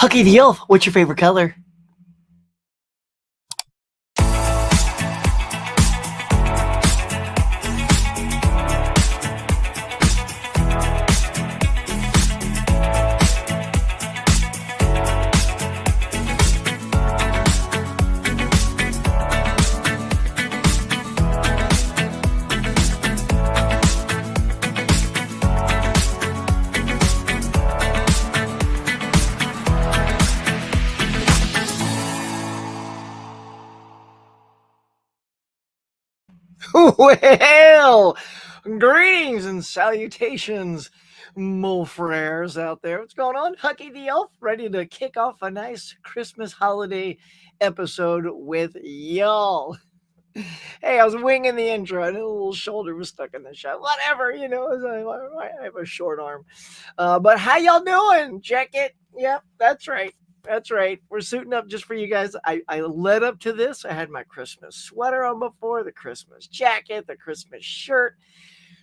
Hucky the Elf, what's your favorite color? Well, greetings and salutations, mole frères out there. What's going on? Hucky the Elf, ready to kick off a nice Christmas holiday episode with y'all. Hey, I was winging the intro. And a little shoulder was stuck in the shot. Whatever, I have a short arm. But how y'all doing? Check it. Yep, that's right. That's right. We're suiting up just for you guys. I led up to this. I had my Christmas sweater on before, the Christmas jacket, the Christmas shirt.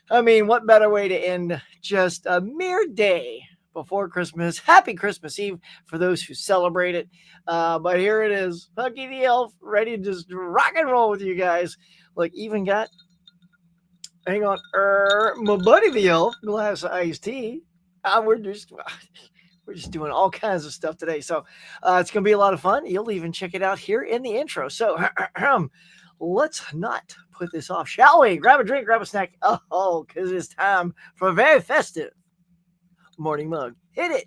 I mean, what better way to end just a mere day before Christmas? Happy Christmas Eve for those who celebrate it. But here it is, Hucky the Elf, ready to just rock and roll with you guys. Like, even got, hang on, my buddy the Elf, glass of iced tea. We're just doing all kinds of stuff today. So it's going to be a lot of fun. You'll even check it out here in the intro. So let's not put this off, shall we? Grab a drink, grab a snack. Oh, because it's time for a very festive morning mug. Hit it.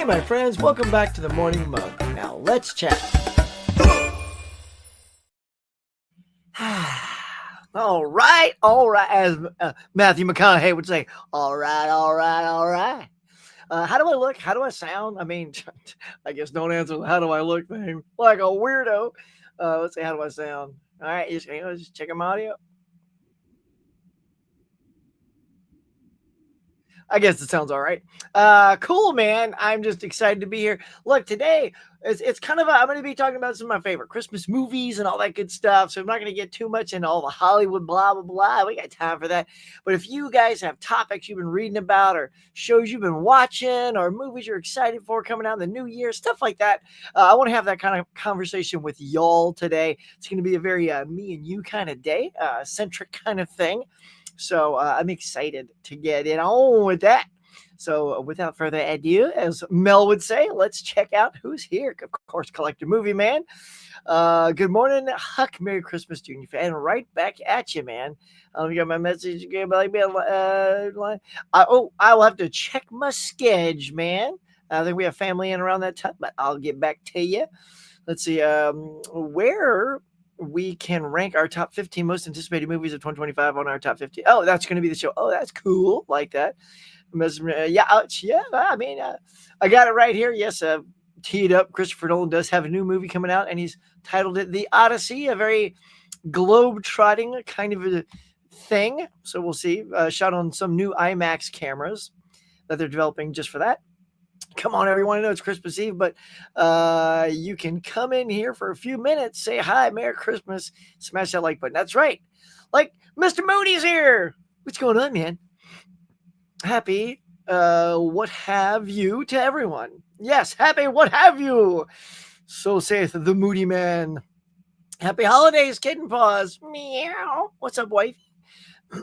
My friends, welcome back to the Morning Mug. Now let's chat. All right. As Matthew McConaughey would say, all right. How do I look? How do I sound? I mean, I guess don't answer the how do I look thing like a weirdo. Let's see, how do I sound? All right, just check my audio. I guess it sounds all right. Cool, man. I'm just excited to be here. Look, today it's kind of I'm going to be talking about some of my favorite Christmas movies and all that good stuff. So I'm not going to get too much into all the Hollywood blah blah blah. We got time for that. But if you guys have topics you've been reading about, or shows you've been watching, or movies you're excited for coming out in the new year, stuff like that, I want to have that kind of conversation with y'all today. It's going to be a very me and you kind of day, centric kind of thing. So I'm excited to get in on with that. So without further ado, as Mel would say, let's check out who's here. Of course, Collector Movie Man. Good morning, Huck. Merry Christmas, Junior fan. Right back at you, man. You got my message. I will have to check my schedule, man. I think we have family in around that time, but I'll get back to you. Let's see. Where we can rank our top 15 most anticipated movies of 2025 on our top 50. Oh, that's going to be the show. Oh, that's cool. Like that. Yeah. I mean, I got it right here. Yes. Teed up. Christopher Nolan does have a new movie coming out, and he's titled it The Odyssey, a very globe-trotting kind of a thing. So we'll see. Shot on some new IMAX cameras that they're developing just for that. Come on, everyone. I know it's Christmas Eve, but you can come in here for a few minutes, say hi, Merry Christmas, smash that like button. That's right. Like, Mr. Moody's here. What's going on, man? Happy what have you to everyone. Yes, happy what have you. So saith the Moody Man. Happy holidays, Kitten Paws. Meow. What's up, wife?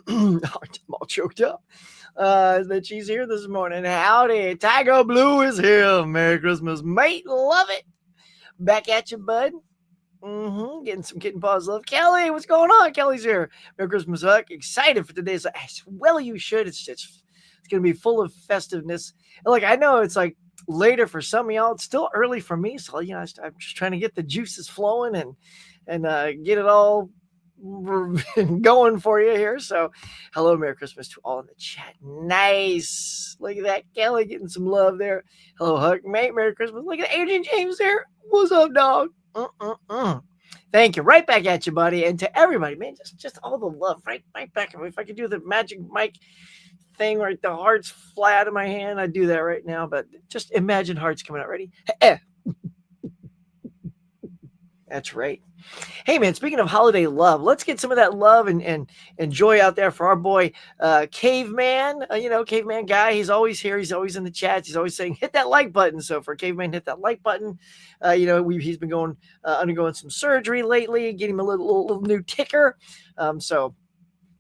I'm all choked up. That she's here this morning. Howdy. Tiger Blue is here. Merry Christmas, mate. Love it. Back at you, bud. Getting some Kitten Paws love. Kelly, what's going on? Kelly's here. Merry Christmas, Huck. Excited for today's. Well, you should. It's going to be full of festiveness. And like, I know it's like later for some of y'all. It's still early for me. So, I'm just trying to get the juices flowing and get it all going for you here. So hello, Merry Christmas to all in the chat. Nice. Look at that. Kelly getting some love there. Hello, Huck, mate. Merry Christmas. Look at Adrian James there. What's up, dog? Thank you. Right back at you, buddy. And to everybody, man, just all the love. Right back. If I could do the magic mic thing where the hearts fly out of my hand, I'd do that right now. But just imagine hearts coming out. Ready? That's right. Hey man, speaking of holiday love, let's get some of that love and joy out there for our boy Caveman. Caveman guy. He's always here. He's always in the chats. He's always saying hit that like button. So for Caveman, hit that like button. He's been undergoing some surgery lately, getting him a little new ticker. So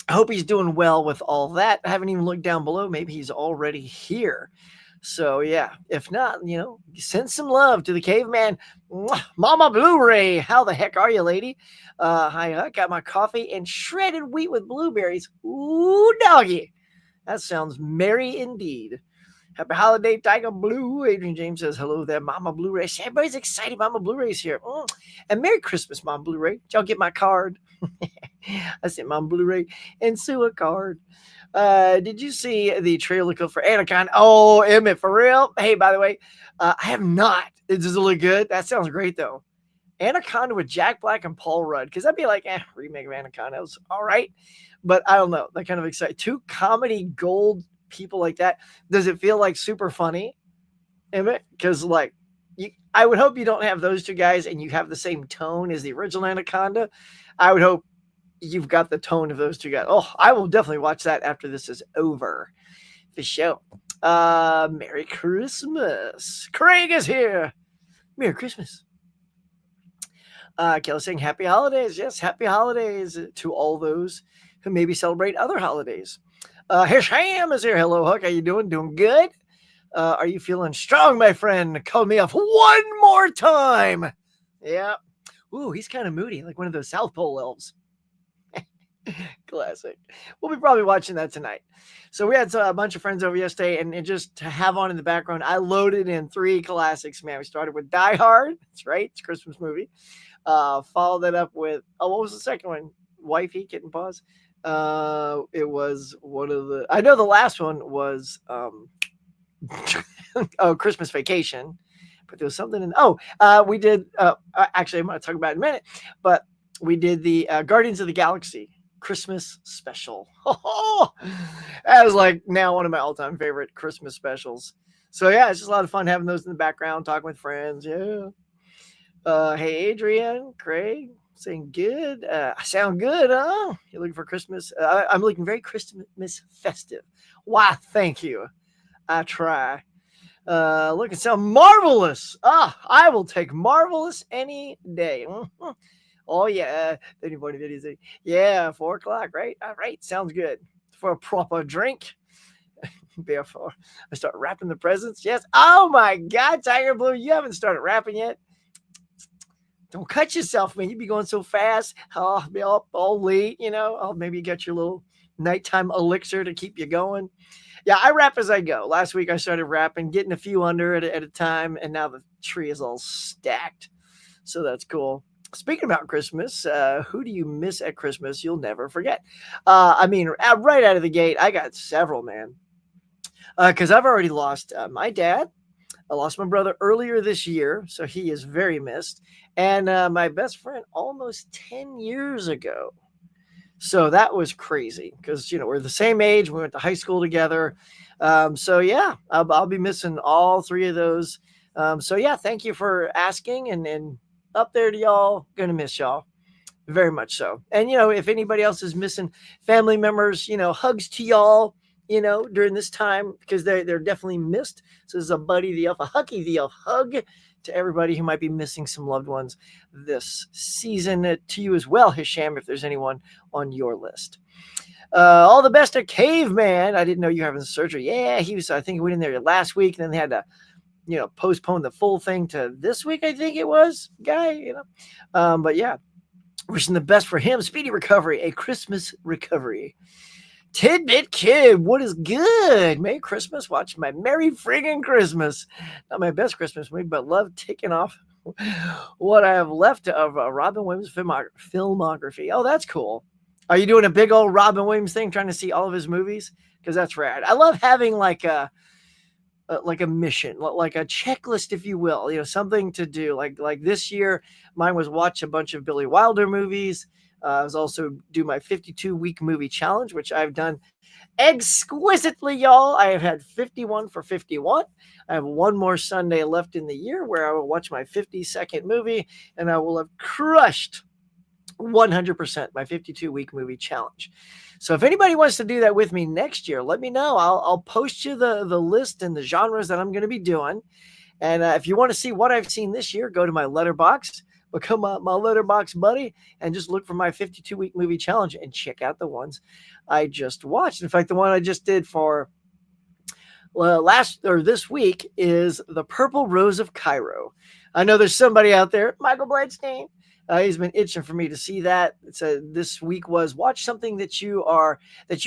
I hope he's doing well with all that. I haven't even looked down below. Maybe he's already here. So yeah, if not, send some love to the Caveman. Mama Blu-ray. How the heck are you, lady? I got my coffee and shredded wheat with blueberries. Ooh, doggy. That sounds merry indeed. Happy holiday, Tiger Blue. Adrian James says, hello there, Mama Blu-ray. Everybody's excited. Mama Blu-ray's here. And Merry Christmas, Mama Blu-ray. Did y'all get my card? I sent Mama Blu-ray and Sue a card. Did you see the trailer for Anaconda? Oh, Emmett, for real? Hey, by the way, I have not. Does it look good? That sounds great, though. Anaconda with Jack Black and Paul Rudd. Because I'd be like, remake of Anaconda. It was all right. But I don't know. That kind of excited. Two comedy gold people like that. Does it feel like super funny, Emmett? Because, I would hope you don't have those two guys and you have the same tone as the original Anaconda. I would hope you've got the tone of those two guys. Oh, I will definitely watch that after this is over. The show. Merry Christmas. Craig is here. Merry Christmas. Kelly saying happy holidays. Yes, happy holidays to all those who maybe celebrate other holidays. Hisham is here. Hello, Hook. How you doing? Doing good? Are you feeling strong, my friend? Call me off one more time. Yeah. Ooh, he's kind of moody, like one of those South Pole elves. Classic. We'll be probably watching that tonight. So we had a bunch of friends over yesterday, and just to have on in the background, I loaded in 3 classics, man. We started with Die Hard. That's right. It's a Christmas movie. Followed that up with, what was the second one? Wifey, Kitten Paws. It was one of the, I know the last one was Christmas Vacation. But there was something we did, actually, I'm going to talk about it in a minute, but we did the Guardians of the Galaxy Christmas special. That was now one of my all-time favorite Christmas specials. So yeah, it's just a lot of fun having those in the background, talking with friends. Yeah. Hey, Adrian, Craig, saying good. I sound good, huh? You're looking for Christmas? I'm looking very Christmas festive. Why, thank you. I try. Look and sound marvelous. I will take marvelous any day. Oh yeah, anybody videos? Yeah, 4:00, right? All right, sounds good. For a proper drink. Before I start wrapping the presents. Yes. Oh my God, Tiger Blue, you haven't started wrapping yet. Don't cut yourself, man. You be going so fast. I'll be all late, maybe you got your little nighttime elixir to keep you going. Yeah, I wrap as I go. Last week I started wrapping, getting a few under at a time, and now the tree is all stacked. So that's cool. Speaking about Christmas, who do you miss at Christmas you'll never forget? Right out of the gate, I got several, man. Because I've already lost my dad. I lost my brother earlier this year, so he is very missed. And my best friend almost 10 years ago. So that was crazy because, we're the same age. We went to high school together. So yeah, I'll be missing all 3 of those. So yeah, thank you for asking and up there to y'all. Gonna miss y'all very much so. And, if anybody else is missing family members, hugs to y'all, during this time because they're definitely missed. So this is a Buddy the Elf, a Hucky the Elf hug to everybody who might be missing some loved ones this season. To you as well, Hisham, if there's anyone on your list. All the best to Caveman. I didn't know you were having surgery. Yeah, I think he went in there last week, and then they had to, postpone the full thing to this week, I think it was, guy, But yeah, wishing the best for him. Speedy recovery, a Christmas recovery. Tidbit Kid, what is good? Merry Christmas. Watch my Merry Friggin' Christmas. Not my best Christmas movie, but love ticking off what I have left of Robin Williams' filmography. Oh, that's cool. Are you doing a big old Robin Williams thing, trying to see all of his movies? Because that's rad. I love having like a mission, like a checklist, if you will, something to do. Like this year, mine was watch a bunch of Billy Wilder movies. I was also do my 52-week movie challenge, which I've done exquisitely, y'all. I have had 51 for 51. I have one more Sunday left in the year where I will watch my 50-second movie, and I will have crushed 100% my 52-week movie challenge. So if anybody wants to do that with me next year, let me know. I'll post you the list and the genres that I'm going to be doing. And if you want to see what I've seen this year, go to my Letterbox, become my Letterbox buddy, and just look for my 52-week movie challenge and check out the ones I just watched. In fact, the one I just did for this week is The Purple Rose of Cairo. I know there's somebody out there, Michael Bladstein. He's been itching for me to see that. This week was watch something that you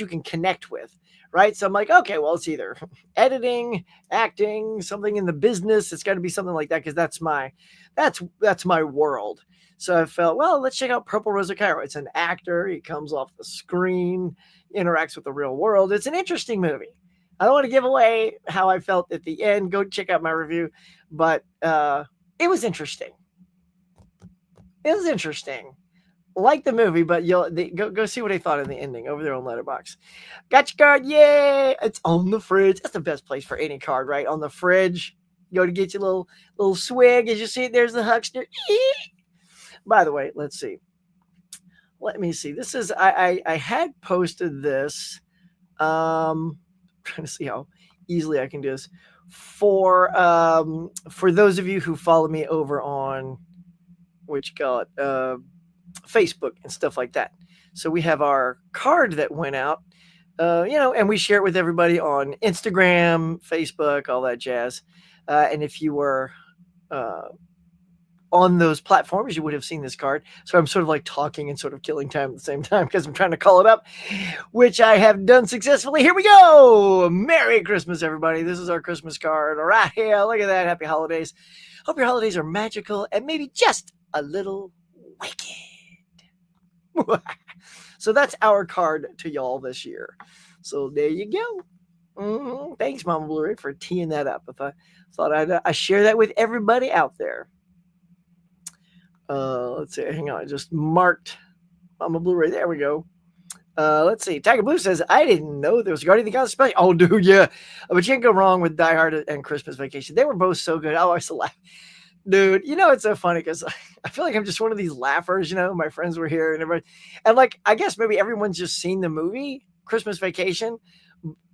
can connect with, right? So I'm like, okay, well, it's either editing, acting, something in the business. It's got to be something like that because that's my world. So I felt, well, let's check out Purple Rose of Cairo. It's an actor. He comes off the screen, interacts with the real world. It's an interesting movie. I don't want to give away how I felt at the end. Go check out my review, but it was interesting. It was interesting. Like the movie, but go see what I thought in the ending over there on Letterboxd. Got your card, yay! It's on the fridge. That's the best place for any card, right? On the fridge. You go to get your little swig. As you see it, there's the huckster. By the way, let's see. Let me see. This is I had posted this. Trying to see how easily I can do this for those of you who follow me over on Facebook and stuff like that. So we have our card that went out, and we share it with everybody on Instagram, Facebook, all that jazz. And if you were on those platforms, you would have seen this card. So I'm sort of like talking and sort of killing time at the same time because I'm trying to call it up, which I have done successfully. Here we go. Merry Christmas, everybody. This is our Christmas card right here. Look at that. Happy holidays. Hope your holidays are magical and maybe just a little wicked. So that's our card to y'all this year. So there you go. Mm-hmm. Thanks, Mama Blu-ray, for teeing that up. If I thought I'd share that with everybody out there. Let's see. Hang on. I just marked Mama Blu-ray. There we go. Let's see. Tiger Blue says, I didn't know there was Guardian of the Galaxy special. Oh, dude, yeah. But you can't go wrong with Die Hard and Christmas Vacation. They were both so good. I always laugh. Dude, it's so funny because I feel like I'm just one of these laughers, my friends were here and everybody. And like, I guess maybe everyone's just seen the movie Christmas Vacation.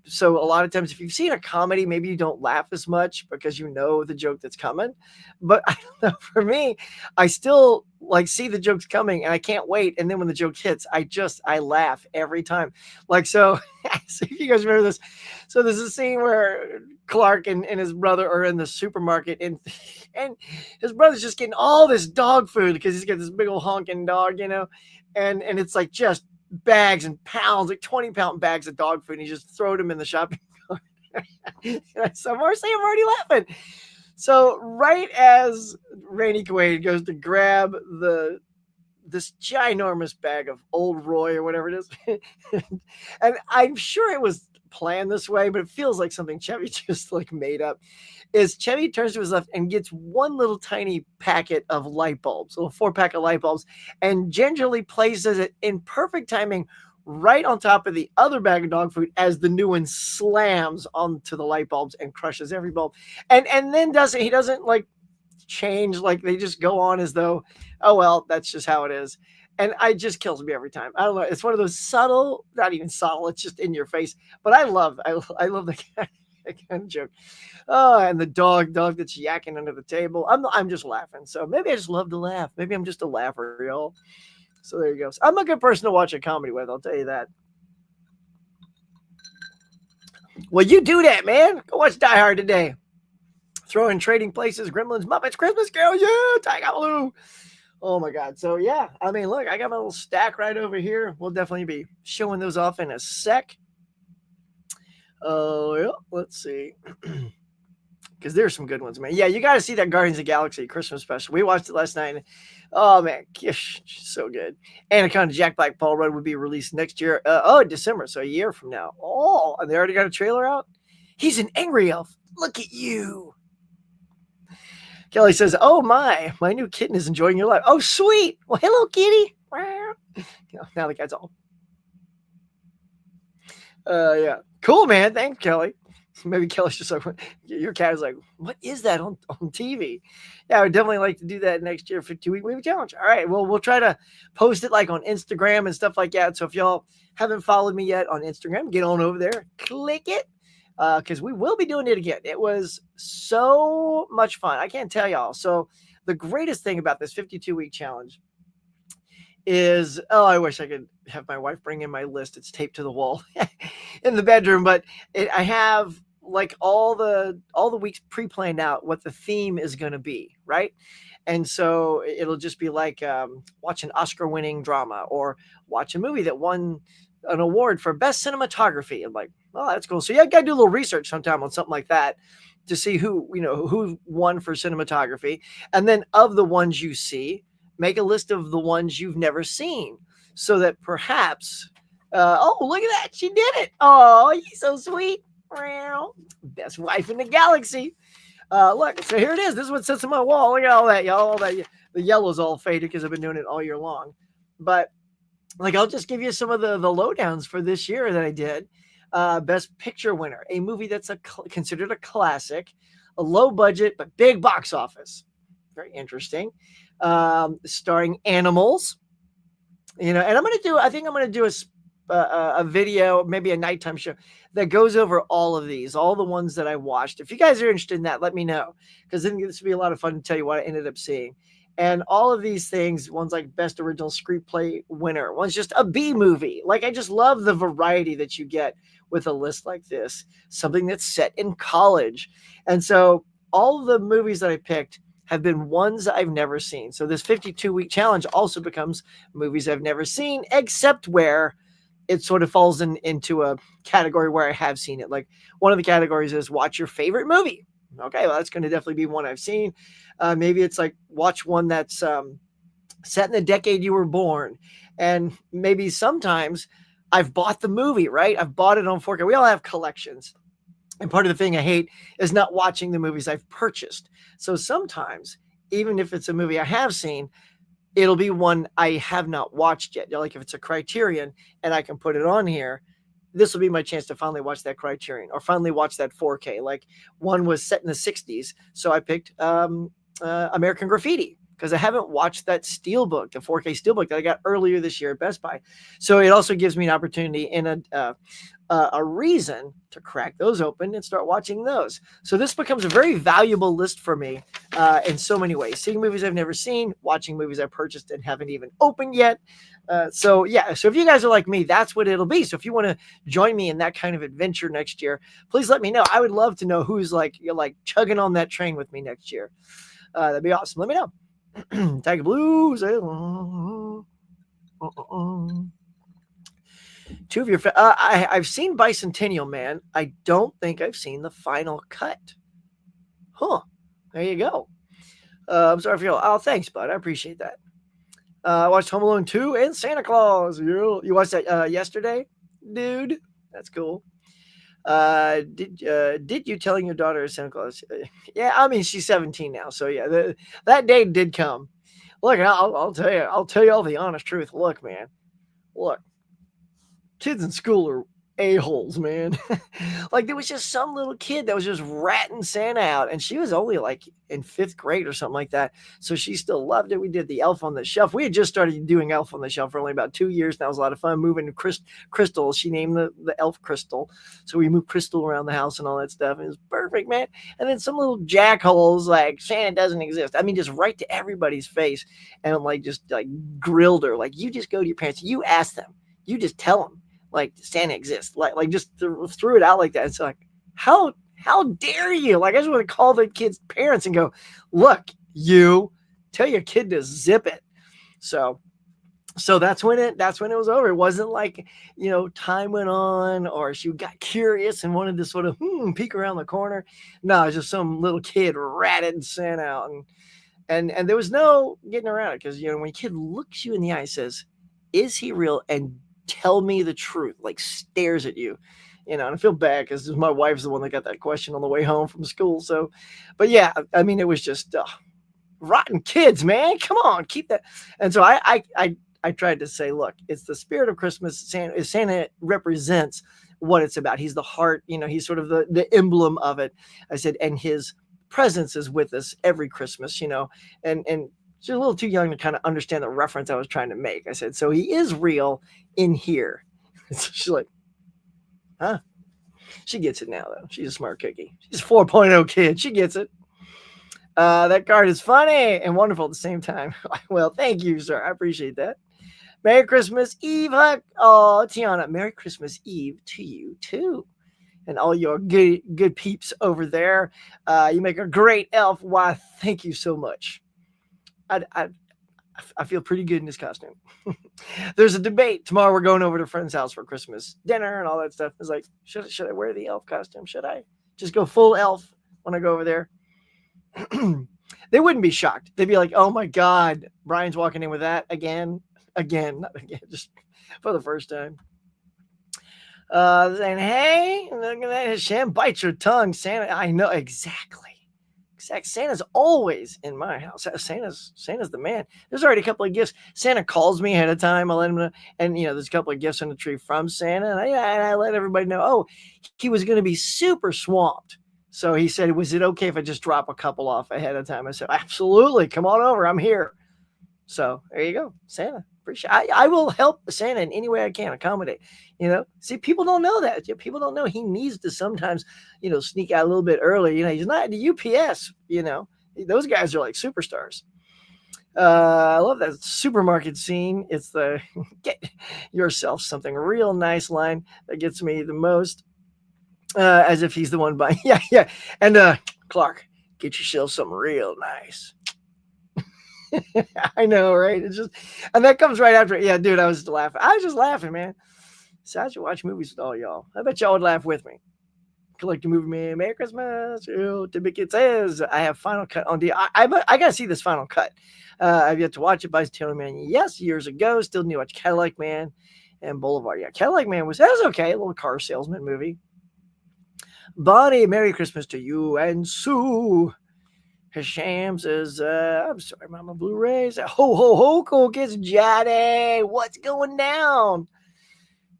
So a lot of times if you've seen a comedy, maybe you don't laugh as much because you know the joke that's coming. But I don't know, for me, I still like see the jokes coming and I can't wait. And then when the joke hits, I laugh every time. Like, so if you guys remember this. So there's a scene where Clark and his brother are in the supermarket and his brother's just getting all this dog food because he's got this big old honking dog, and it's like just bags and pounds, like 20-pound bags of dog food, and he just throw them in the shopping cart. So I'm already laughing. So right as Randy Quaid goes to grab this ginormous bag of Old Roy or whatever it is, and I'm sure it was planned this way, but it feels like something Chevy just like made up, is Chevy turns to his left and gets one little tiny packet of light bulbs, a little 4-pack of light bulbs, and gingerly places it in perfect timing right on top of the other bag of dog food as the new one slams onto the light bulbs and crushes every bulb. And then he doesn't like change, like they just go on as though, oh, well, that's just how it is. And it just kills me every time. I don't know. It's one of those subtle, not even subtle. It's just in your face. But I love the kind of joke. Oh, and the dog that's yakking under the table. I'm just laughing. So maybe I just love to laugh. Maybe I'm just a laugher, y'all. So there you go. So I'm a good person to watch a comedy with. I'll tell you that. Well, you do that, man. Go watch Die Hard today. Throw in Trading Places, Gremlins, Muppets, Christmas Carol. Yeah, Tiger Blue. Oh my God. So yeah, I mean, look, I got my little stack right over here. We'll definitely be showing those off in a sec. Yeah, let's see. Because there's some good ones, man. Yeah, you got to see that Guardians of the Galaxy Christmas special. We watched it last night. Oh man, so good. Anaconda Jack Black Paul Rudd would be released next year. December, so a year from now. Oh, and they already got a trailer out. He's an angry elf. Look at you. Kelly says, "Oh my new kitten is enjoying your life. Oh, sweet. Well, hello, kitty." Now the cat's all. Yeah, cool, man. Thanks, Kelly. Maybe Kelly's just like, your cat is like, what is that on TV? Yeah, I would definitely like to do that next year for 2 week movie challenge. All right, well, we'll try to post it like on Instagram and stuff like that. So if y'all haven't followed me yet on Instagram, get on over there, click it, because we will be doing it again. It was so much fun. I can't tell y'all. So the greatest thing about this 52-week challenge is, oh, I wish I could have my wife bring in my list. It's taped to the wall in the bedroom, but I have like all the weeks pre-planned out what the theme is going to be, right? And so it'll just be like watch an Oscar-winning drama or watch a movie that won an award for best cinematography. I'm like, oh, that's cool. So yeah, I got to do a little research sometime on something like that to see who won for cinematography, and then of the ones you see, make a list of the ones you've never seen so that perhaps, oh, look at that. She did it. Oh, you're so sweet. Best wife in the galaxy. Look, so here it is. This is what sits on my wall. Look at all that, y'all. All that, the yellow's all faded because I've been doing it all year long. But like, I'll just give you some of the lowdowns for this year that I did. Best picture winner, a movie that's considered a classic, a low budget but big box office. Very interesting. Starring animals, and I think I'm gonna do a video, maybe a nighttime show that goes over all of these, all the ones that I watched. If you guys are interested in that, let me know, because then this will be a lot of fun to tell you what I ended up seeing. And all of these things, one's like best original screenplay winner, one's just a B movie. Like, I just love the variety that you get with a list like this, something that's set in college. And so all of the movies that I picked have been ones I've never seen. So this 52-week challenge also becomes movies I've never seen, except where it sort of falls into a category where I have seen it. Like, one of the categories is watch your favorite movie. Okay, well, that's going to definitely be one I've seen. Maybe it's like watch one that's set in the decade you were born. And maybe sometimes I've bought the movie, right? I've bought it on 4K. We all have collections. And part of the thing I hate is not watching the movies I've purchased. So sometimes, even if it's a movie I have seen, it'll be one I have not watched yet. Like, if it's a Criterion and I can put it on here, this will be my chance to finally watch that Criterion or finally watch that 4K. Like, one was set in the 60s. So I picked American Graffiti, because I haven't watched that Steelbook, the 4K Steelbook that I got earlier this year at Best Buy. So it also gives me an opportunity and a reason to crack those open and start watching those. So this becomes a very valuable list for me in so many ways. Seeing movies I've never seen, watching movies I purchased and haven't even opened yet. So if you guys are like me, that's what it'll be. So if you want to join me in that kind of adventure next year, please let me know. I would love to know who's like chugging on that train with me next year. That'd be awesome. Let me know. Tiger Blues. Two of your I've seen Bicentennial Man. I don't think I've seen the final cut. Huh. There you go. I'm sorry for you. Oh, thanks, bud. I appreciate that. I watched Home Alone 2 and Santa Claus. You watched that yesterday, dude? That's cool. Did you telling your daughter Santa Claus? Yeah, I mean, she's 17 now, so yeah, that day did come. Look, I'll tell you all the honest truth. Look, man, look, kids in school are a-holes, man. Like, there was just some little kid that was just ratting Santa out, and she was only like in 5th grade or something like that, so she still loved it. We did the Elf on the Shelf. We had just started doing Elf on the Shelf for only about 2 years. That was a lot of fun. Moving Crystal, she named the elf Crystal, so we moved Crystal around the house and all that stuff, and it was perfect, man. And then some little jackholes like, Santa doesn't exist. I mean, just right to everybody's face, and like just like grilled her, like, you just go to your parents, you ask them, you just tell them, like, Santa exists, like just threw it out like that. It's like, how dare you? Like, I just want to call the kid's parents and go, look, you tell your kid to zip it. So that's when it was over. It wasn't like, time went on or she got curious and wanted to sort of peek around the corner. No, it's just some little kid ratted Santa out, and there was no getting around it, because when a kid looks you in the eye and says, is he real, and tell me the truth, like stares at you. And I feel bad because my wife's the one that got that question on the way home from school. So, but yeah, I mean, it was just rotten kids, man. Come on, keep that. And so I tried to say, look, it's the spirit of Christmas. Santa represents what it's about. He's the heart, he's sort of the emblem of it. I said, and his presence is with us every Christmas, and she's a little too young to kind of understand the reference I was trying to make. I said, so he is real in here. So she's like, huh? She gets it now, though. She's a smart cookie. She's a 4.0 kid. She gets it. That card is funny and wonderful at the same time. Well, thank you, sir. I appreciate that. Merry Christmas Eve, Huck. Oh, Tiana, Merry Christmas Eve to you, too. And all your good peeps over there. You make a great elf. Why, thank you so much. I feel pretty good in this costume. There's a debate. Tomorrow we're going over to a friend's house for Christmas dinner and all that stuff. It's like, should I wear the elf costume? Should I just go full elf when I go over there? They wouldn't be shocked. They'd be like, oh my God, Brian's walking in with that again, not again, just for the first time. Saying, hey, look at that. Shem, bite your tongue, Santa. I know exactly. Santa's always in my house. Santa's the man. There's already a couple of gifts. Santa calls me ahead of time. I let him know. And, there's a couple of gifts on the tree from Santa. And I let everybody know, oh, he was going to be super swamped. So he said, was it okay if I just drop a couple off ahead of time? I said, absolutely. Come on over. I'm here. So there you go. Santa. Appreciate I will help Santa in any way I can, accommodate. See, people don't know that. People don't know he needs to sometimes, sneak out a little bit early. He's not the UPS, those guys are like superstars. I love that supermarket scene. It's the get yourself something real nice line that gets me the most. As if he's the one buying. Yeah. And Clark, get yourself something real nice. I know, right? It's just, and that comes right after it. Yeah, dude, I was just laughing, man. So I should watch movies with all y'all. I bet y'all would laugh with me. Collect a movie, man. Merry Christmas. It says I have Final Cut on DVD. I gotta see this Final Cut. I've yet to watch it by Taylor Man. Yes, years ago. Still need to watch Cadillac Man and Boulevard. Yeah, Cadillac Man was okay. A little car salesman movie. Bonnie, Merry Christmas to you and Sue. Hasham says, I'm sorry, Mama Blu-rays. Ho, ho, ho, cool kids. Johnny, what's going down?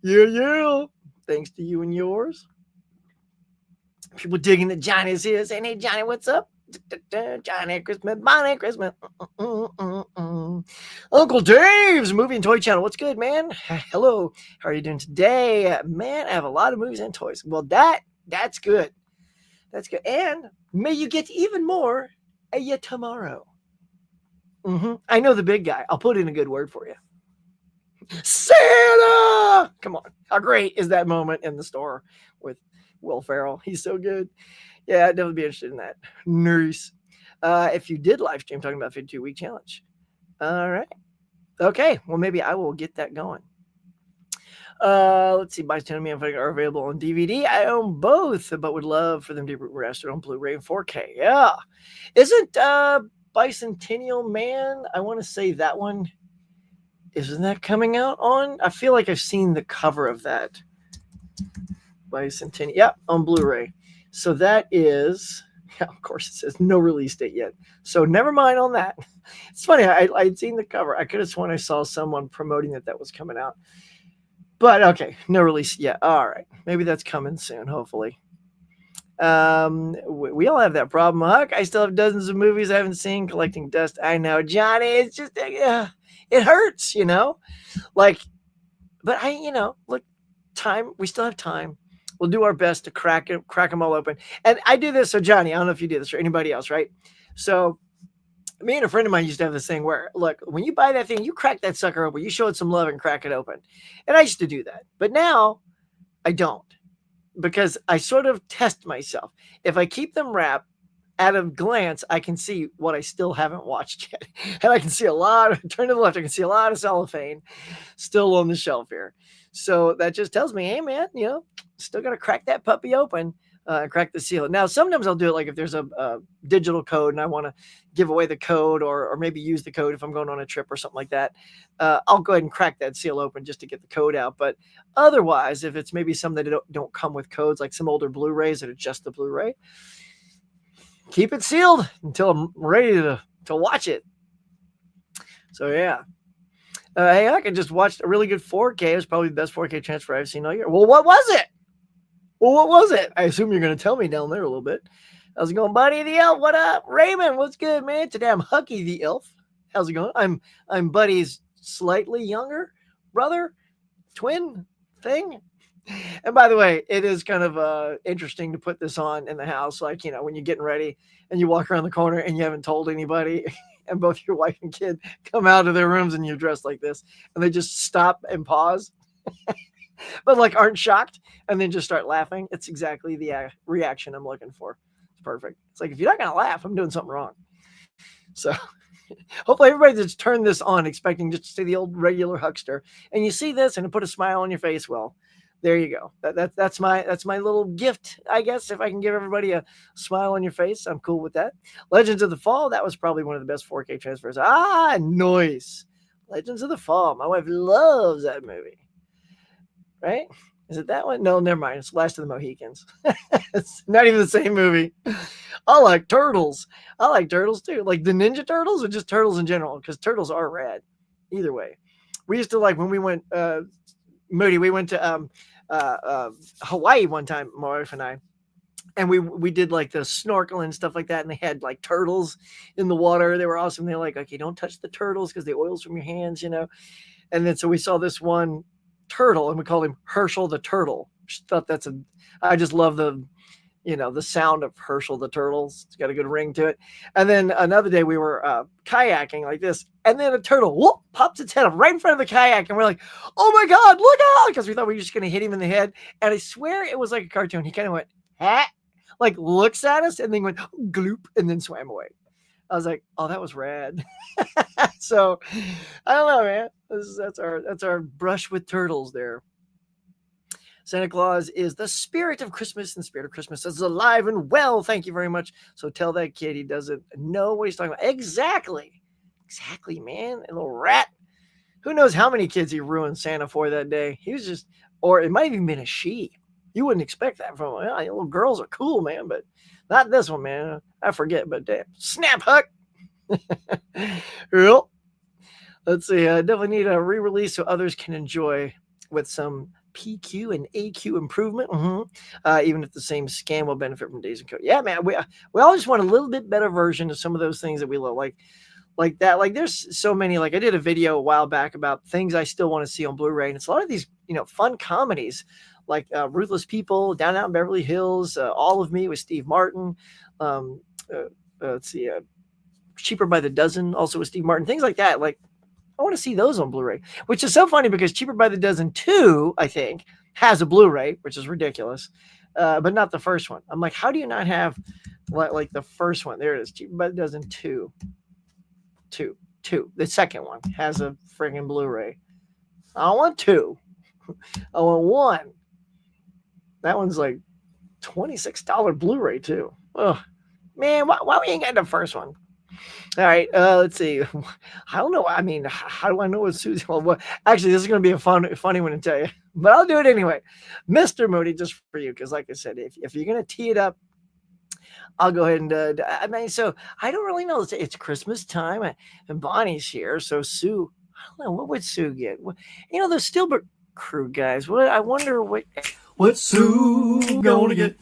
Yeah. Thanks to you and yours. People digging that Johnny's here saying, hey, Johnny, what's up? Johnny Christmas, Bonnie Christmas. Uncle Dave's Movie and Toy Channel. What's good, man? Hello. How are you doing today? Man, I have a lot of movies and toys. Well, that's good. That's good. And may you get even more tomorrow. I know the big guy. I'll put in a good word for you. Santa! Come on. How great is that moment in the store with Will Ferrell? He's so good. Yeah, I'd definitely be interested in that. Nice. If you did live stream talking about 52-week challenge. All right. Okay. Well, maybe I will get that going. Let's see. Bicentennial Man are available on DVD. I own both, but would love for them to be remastered on Blu-ray and 4K. Yeah. Isn't Bicentennial Man? I want to say that one. Isn't that coming out on? I feel like I've seen the cover of that. Bicentennial. Yeah, on Blu-ray. So that is. Yeah, of course it says no release date yet. So never mind on that. It's funny. I'd seen the cover. I could have sworn I saw someone promoting that was coming out. But okay, no release yet. All right, maybe that's coming soon. Hopefully, we all have that problem. Huck, I still have dozens of movies I haven't seen collecting dust. I know, Johnny. It's just it hurts, Like, but look, time. We still have time. We'll do our best to crack them all open. And I do this. So Johnny, I don't know if you do this or anybody else, right? So me and a friend of mine used to have this thing where, look, when you buy that thing, you crack that sucker open, you show it some love and crack it open. And I used to do that. But now I don't, because I sort of test myself. If I keep them wrapped at a glance, I can see what I still haven't watched yet. And I can see turn to the left, I can see a lot of cellophane still on the shelf here. So that just tells me, hey, man, still got to crack that puppy open. crack the seal. Now, sometimes I'll do it like if there's a digital code and I want to give away the code or maybe use the code if I'm going on a trip or something like that. I'll go ahead and crack that seal open just to get the code out. But otherwise, if it's maybe some that don't come with codes, like some older Blu-rays that are just the Blu-ray, keep it sealed until I'm ready to watch it. So yeah. Hey, I just watched a really good 4K. It was probably the best 4K transfer I've seen all year. Well, what was it? I assume you're going to tell me down there a little bit. How's it going, Buddy the Elf? What up? Raymond, what's good, man? Today I'm Hucky the Elf. How's it going? I'm Buddy's slightly younger brother, twin thing. And by the way, it is kind of interesting to put this on in the house, like, when you're getting ready and you walk around the corner and you haven't told anybody, and both your wife and kid come out of their rooms and you're dressed like this, and they just stop and pause. But like aren't shocked and then just start laughing. It's exactly the reaction I'm looking for. It's perfect. It's like, if you're not going to laugh, I'm doing something wrong. So hopefully everybody just turned this on expecting just to see the old regular huckster, and you see this and it put a smile on your face. Well, there you go. That's my little gift, I guess. If I can give everybody a smile on your face, I'm cool with that. Legends of the Fall, that was probably one of the best 4K transfers. Nice. Legends of the Fall. My wife loves that movie. Right? Is it that one? No, never mind. It's Last of the Mohicans. It's not even the same movie. I like turtles. I like turtles too. Like the Ninja Turtles or just turtles in general? Because turtles are rad. Either way. We used to like when we went, Moody, we went to Hawaii one time, my wife and I. And we did like the snorkeling and stuff like that. And they had like turtles in the water. They were awesome. They're like, okay, don't touch the turtles because the oil's from your hands, And then so we saw this one turtle and we called him Herschel the Turtle. I just love the sound of Herschel the Turtle. It's got a good ring to it. And then another day we were kayaking like this, and then a turtle pops its head up right in front of the kayak, and we're like, oh my God, look out, because we thought we were just going to hit him in the head. And I swear it was like a cartoon. He kind of went, ha, like looks at us and then went gloop and then swam away. I was like, oh, that was rad. So I don't know, man. That's our brush with turtles there. Santa Claus is the spirit of Christmas, and the spirit of Christmas is alive and well. Thank you very much. So tell that kid he doesn't know what he's talking about. Exactly, man. A little rat. Who knows how many kids he ruined Santa for that day? He was just, or it might have even been a she. You wouldn't expect that from him. Little girls are cool, man, but not this one, man. I forget, but damn. Snap, Huck. Well, let's see. I definitely need a re-release so others can enjoy with some PQ and AQ improvement. Even if the same scan will benefit from Days and Code. Yeah, man. We all just want a little bit better version of some of those things that we love, like that. Like there's so many. Like I did a video a while back about things I still want to see on Blu-ray, and it's a lot of these fun comedies like Ruthless People, Down Out in Beverly Hills, All of Me with Steve Martin. Let's see. Cheaper by the Dozen, also with Steve Martin, things like that. Like, I want to see those on Blu-ray, which is so funny because Cheaper by the Dozen 2, I think, has a Blu-ray, which is ridiculous, but not the first one. I'm like, how do you not have like the first one? There it is, Cheaper by the Dozen 2. The second one has a friggin' Blu-ray. I don't want 2. I want 1. That one's like $26 Blu-ray too. Oh man, why we ain't got the first one? All right, let's see. I don't know. I mean, how do I know what Susie? Well, actually, this is going to be a funny one to tell you, but I'll do it anyway. Mr. Moody, just for you, because like I said, if you're going to tee it up, I'll go ahead and, I mean, so I don't really know. It's Christmas time, and Bonnie's here, so Sue, I don't know, what would Sue get? The Steelbook crew guys, I wonder what's Sue gonna get?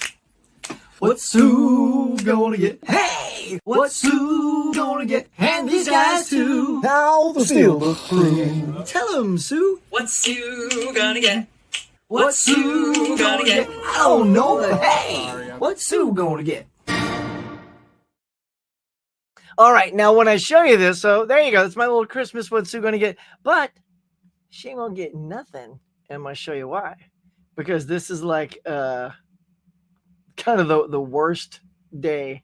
What's Sue gonna get? Hey! What's Sue gonna get? And these guys too. Now the Steelbook crew. Tell them, Sue. What's Sue gonna get? What's Sue gonna get? I don't know, but hey! What's Sue gonna get? All right, now when I show you this, so there you go. That's my little Christmas What's Sue gonna get? But she ain't gonna get nothing. And I'm gonna show you why. Because this is like kind of the worst day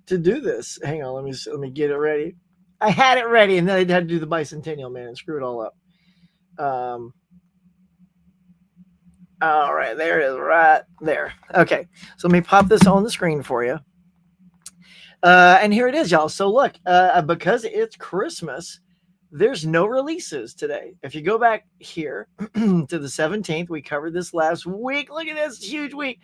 to do this. Hang on, let me get it ready. I had it ready, and then I had to do the bicentennial, man, and screw it all up. All right, there it is, right there. Okay, so let me pop this on the screen for you. And here it is, y'all. So look, because it's Christmas, there's no releases today. If you go back here to the 17th, we covered this last week. Look at this huge week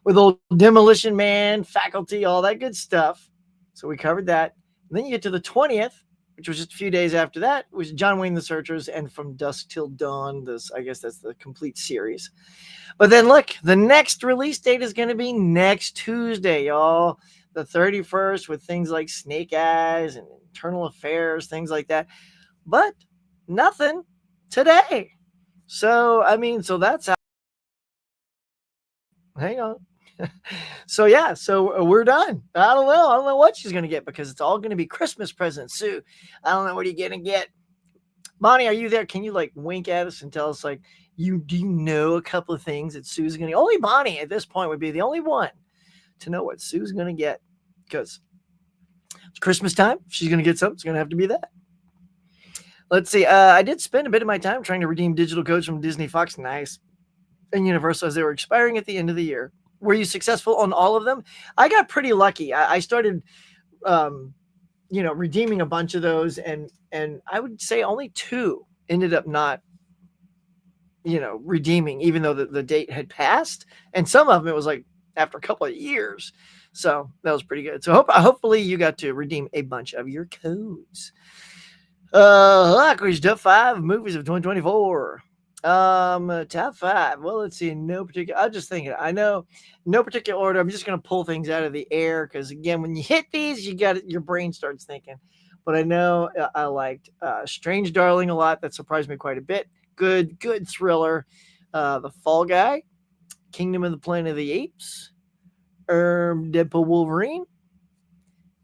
with old Demolition Man, Faculty, all that good stuff. So we covered that. And then you get to the 20th, which was just a few days after that, was John Wayne the Searchers and From Dusk Till Dawn. This, I guess that's the complete series. But then look, the next release date is going to be next Tuesday, y'all. The 31st, with things like Snake Eyes and Internal Affairs, things like that. But nothing today. So, I mean, so that's how. Hang on. So, yeah, so we're done. I don't know. I don't know what she's going to get because it's all going to be Christmas presents, Sue. I don't know what are you going to get. Bonnie, are you there? Can you like wink at us and tell us like do you know a couple of things that Sue's gonna only Bonnie at this point would be the only one to know what Sue's gonna get because it's Christmas time. If she's gonna get something, it's gonna have to be that. Let's see. I did spend a bit of my time trying to redeem digital codes from Disney, Fox, Nice, and Universal as they were expiring at the end of the year. Were you successful on all of them? I got pretty lucky. I started redeeming a bunch of those and I would say only two ended up not redeeming, even though the date had passed. And some of them, it was like after a couple of years. So that was pretty good. So hopefully you got to redeem a bunch of your codes. Top 5 movies of 2024. Top 5. Well, let's see. No particular. I'm just thinking. I know, no particular order. I'm just gonna pull things out of the air because again, when you hit these, you got it. Your brain starts thinking. But I know I liked Strange Darling a lot. That surprised me quite a bit. Good thriller. The Fall Guy, Kingdom of the Planet of the Apes, Deadpool Wolverine,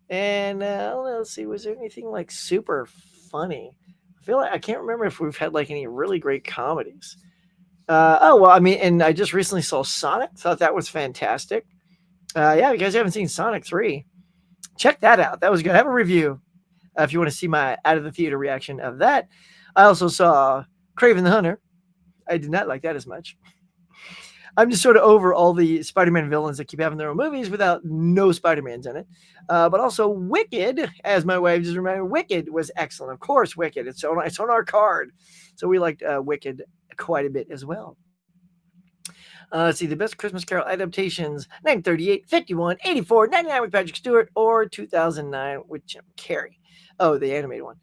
and let's see, was there anything like super funny? I feel like I can't remember if we've had like any really great comedies. Oh well, I mean, and I just recently saw Sonic. Thought that was fantastic. Yeah, you guys haven't seen Sonic 3, check that out. That was good. I have a review if you want to see my out of the theater reaction of that. I also saw Craven the Hunter. I did not like that as much. I'm just sort of over all the Spider-Man villains that keep having their own movies without no Spider-Mans in it. But also Wicked, as my wife just reminded, Wicked was excellent. Of course, Wicked. It's on our card. So we liked Wicked quite a bit as well. Let's see, the best Christmas Carol adaptations, 1938, 51, 84, 99 with Patrick Stewart, or 2009 with Jim Carrey. Oh, the animated one.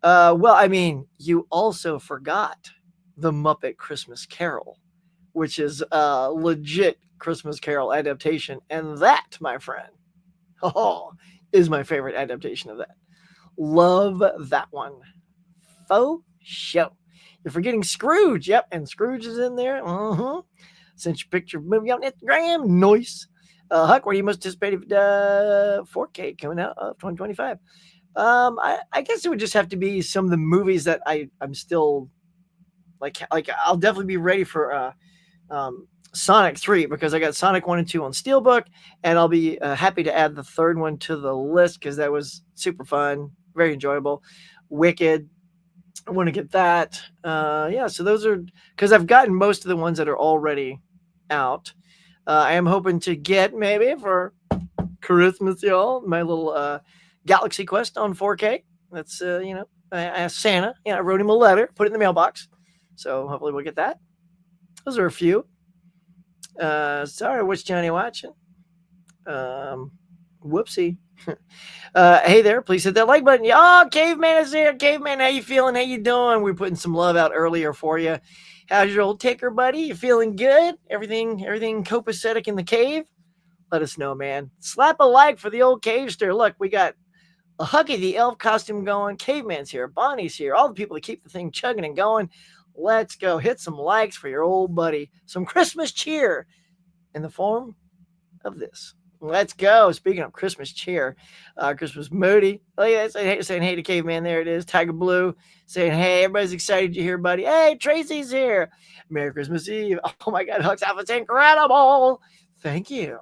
Well, I mean, you also forgot the Muppet Christmas Carol, which is a legit Christmas Carol adaptation. And that, my friend, is my favorite adaptation of that. Love that one. Faux show. You're forgetting Scrooge. Yep, and Scrooge is in there. Sent your picture of movie on Instagram. Nice. Huck, what are you most anticipated 4K coming out of 2025? I guess it would just have to be some of the movies that I'm still like I'll definitely be ready for Sonic 3 because I got Sonic 1 and 2 on Steelbook, and I'll be happy to add the third one to the list because that was super fun, very enjoyable. Wicked, I want to get that. Yeah, so those are because I've gotten most of the ones that are already out. I am hoping to get maybe for Christmas, y'all, my little Galaxy Quest on 4K. That's I asked Santa. I wrote him a letter, put it in the mailbox. So hopefully we'll get that. Those are a few. Sorry, what's Johnny watching? Whoopsie. Hey there, please hit that like button. Oh, Caveman is here. Caveman, how you feeling? How you doing? We're putting some love out earlier for you. How's your old ticker, buddy? You feeling good? Everything copacetic in the cave? Let us know, man. Slap a like for the old cavester. Look, we got a Huggy the elf costume going. Caveman's here. Bonnie's here. All the people that keep the thing chugging and going. Let's go. Hit some likes for your old buddy. Some Christmas cheer in the form of this. Let's go. Speaking of Christmas cheer, Christmas Moody. Oh, yeah, saying hey to Caveman. There it is. Tiger Blue saying, hey, everybody's excited you're here, buddy. Hey, Tracy's here. Merry Christmas Eve. Oh, my God. Huck's outfit's incredible. Thank you.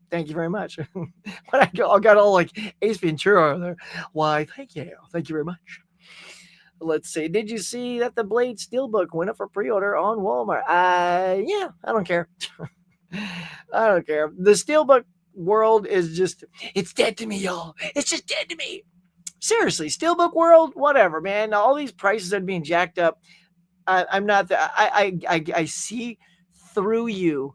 Thank you very much. When I got all like Ace Ventura there. Why, thank you. Thank you very much. Let's see. Did you see that the Blade Steelbook went up for pre-order on Walmart? Yeah, I don't care. I don't care. The Steelbook world is just, it's dead to me, y'all. It's just dead to me. Seriously, Steelbook world, whatever, man. All these prices are being jacked up. I'm not that. I see through you,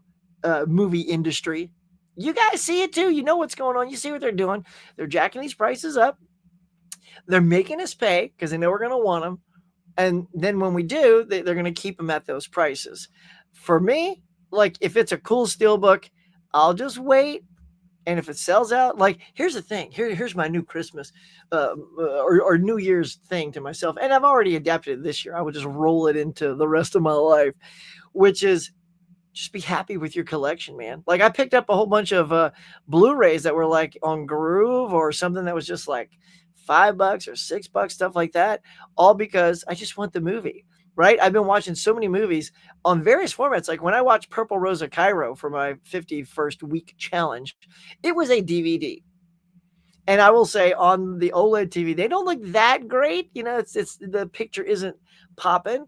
movie industry. You guys see it too. You know what's going on. You see what they're doing. They're jacking these prices up. They're making us pay because they know we're going to want them. And then when we do, they're going to keep them at those prices. For me, like if it's a cool steelbook, I'll just wait. And if it sells out, like here's the thing. Here's my new Christmas or New Year's thing to myself. And I've already adapted it this year. I would just roll it into the rest of my life, which is just be happy with your collection, man. Like I picked up a whole bunch of Blu-rays that were like on Groove or something that was just like $5 or $6, stuff like that, all because I just want the movie. Right? I've been watching so many movies on various formats. Like when I watched Purple Rosa Cairo for my 51st week challenge, it was a DVD. And I will say on the OLED TV, they don't look that great. You know, it's the picture isn't popping,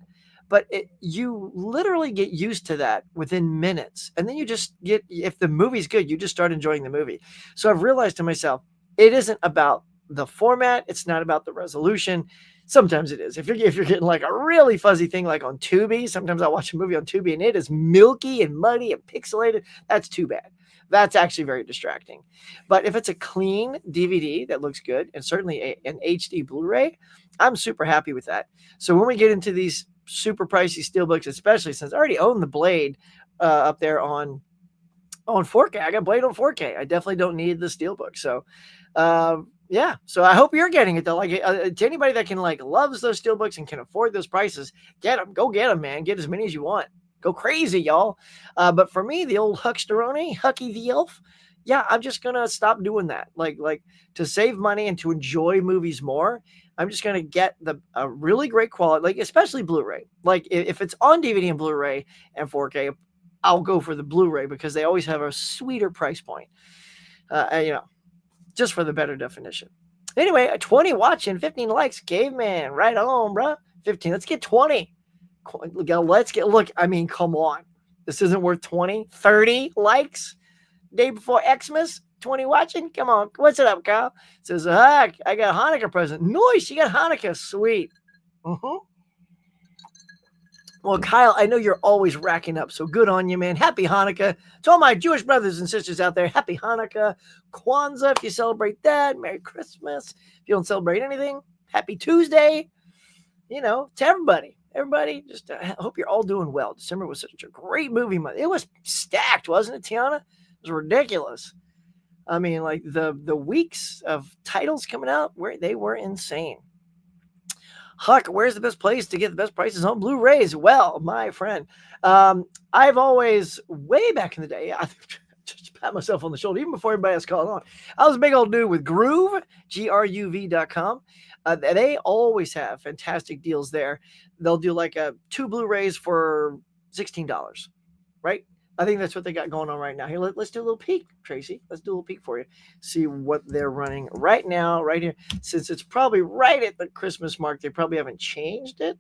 but you literally get used to that within minutes. And then you just get, if the movie's good, you just start enjoying the movie. So I've realized to myself, it isn't about the format. It's not about the resolution. Sometimes it is. If you're getting like a really fuzzy thing like on Tubi, sometimes I watch a movie on Tubi and it is milky and muddy and pixelated. That's too bad. That's actually very distracting. But if it's a clean DVD that looks good and certainly an HD Blu-ray, I'm super happy with that. So when we get into these super pricey steelbooks, especially since I already own the Blade up there on 4K, I got Blade on 4K. I definitely don't need the steelbook. So yeah, so I hope you're getting it though. Like to anybody that can like loves those steelbooks and can afford those prices, get them. Go get them, man. Get as many as you want. Go crazy, y'all. But for me, the old Hucksteroni, Hucky the Elf, yeah, I'm just gonna stop doing that. Like to save money and to enjoy movies more, I'm just gonna get a really great quality, like especially Blu-ray. Like if it's on DVD and Blu-ray and 4K, I'll go for the Blu-ray because they always have a sweeter price point. You know, just for the better definition. Anyway, a 20 watching, 15 likes, caveman, right on, bro. 15. Let's get 20. Let's get, look, I mean, come on. This isn't worth 20, 30 likes. Day before Xmas, 20 watching. Come on. What's it up, Kyle? Says, I got a Hanukkah present. Nice. You got Hanukkah. Sweet. Well, Kyle, I know you're always racking up, so good on you, man. Happy Hanukkah. To all my Jewish brothers and sisters out there, happy Hanukkah. Kwanzaa, if you celebrate that. Merry Christmas. If you don't celebrate anything, happy Tuesday. You know, to everybody. Everybody, just hope you're all doing well. December was such a great movie month. It was stacked, wasn't it, Tiana? It was ridiculous. I mean, like the weeks of titles coming out, they were insane. Huck, where's the best place to get the best prices on Blu-rays? Well, my friend, I've always, way back in the day, I just pat myself on the shoulder, even before everybody else called on. I was a big old dude with Groove, GRUV.com. They always have fantastic deals there. They'll do like 2 Blu-rays for $16, right? I think that's what they got going on right now. Here, let's do a little peek, Tracy. Let's do a little peek for you. See what they're running right now, right here. Since it's probably right at the Christmas mark, they probably haven't changed it.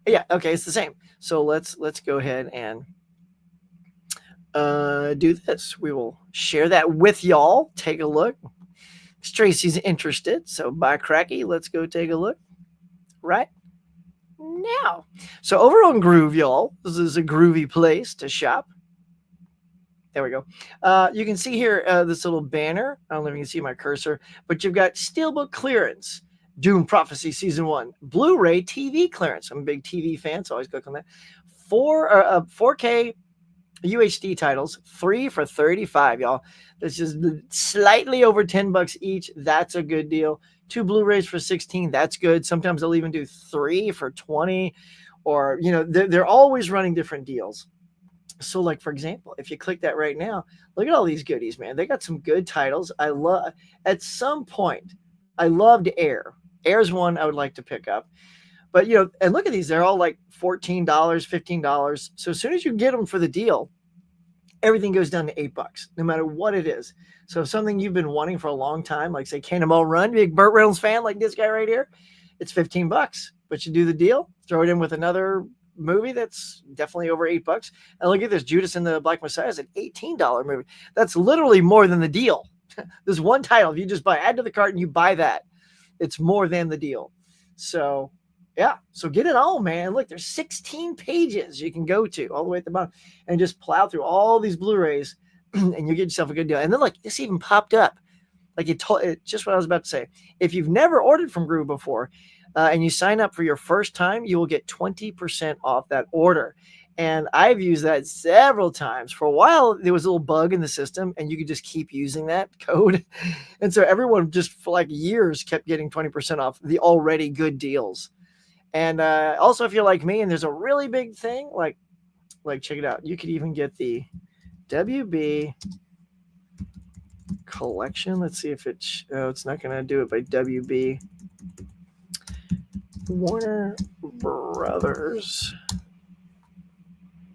Yeah, okay, it's the same. So let's go ahead and do this. We will share that with y'all. Take a look. Tracy's interested, so by cracky, let's go take a look. Right now. So over on Groove, y'all, this is a groovy place to shop. There we go. You can see here this little banner. I don't know if you can see my cursor, but you've got Steelbook clearance, Doom Prophecy Season 1, Blu-ray TV clearance. I'm a big TV fan, so I always click on that. 4K UHD titles, 3 for $35, y'all. This is slightly over $10 each. That's a good deal. 2 Blu-rays for $16. That's good. Sometimes they'll even do 3 for $20, or you know, they're always running different deals. So, like for example, if you click that right now, look at all these goodies, man. They got some good titles. I love. At some point, I loved Air. Air's one I would like to pick up. But, you know, and look at these. They're all like $14, $15. So as soon as you get them for the deal, everything goes down to $8, no matter what it is. So if something you've been wanting for a long time, like say Cannonball Run, big Burt Reynolds fan like this guy right here, it's $15. But you do the deal, throw it in with another movie that's definitely over $8. And look at this, Judas and the Black Messiah is an $18 movie. That's literally more than the deal. There's one title. If you just add to the cart and you buy that, it's more than the deal. So yeah, so get it on, man. Look, there's 16 pages you can go to all the way at the bottom and just plow through all these Blu-rays and you get yourself a good deal. And then like this even popped up. Like it just what I was about to say. If you've never ordered from Groove before and you sign up for your first time, you will get 20% off that order. And I've used that several times. For a while, there was a little bug in the system and you could just keep using that code. And so everyone just for like years kept getting 20% off the already good deals. And also, if you're like me and there's a really big thing, like check it out. You could even get the WB collection. Let's see if it's not going to do it by WB. Warner Brothers.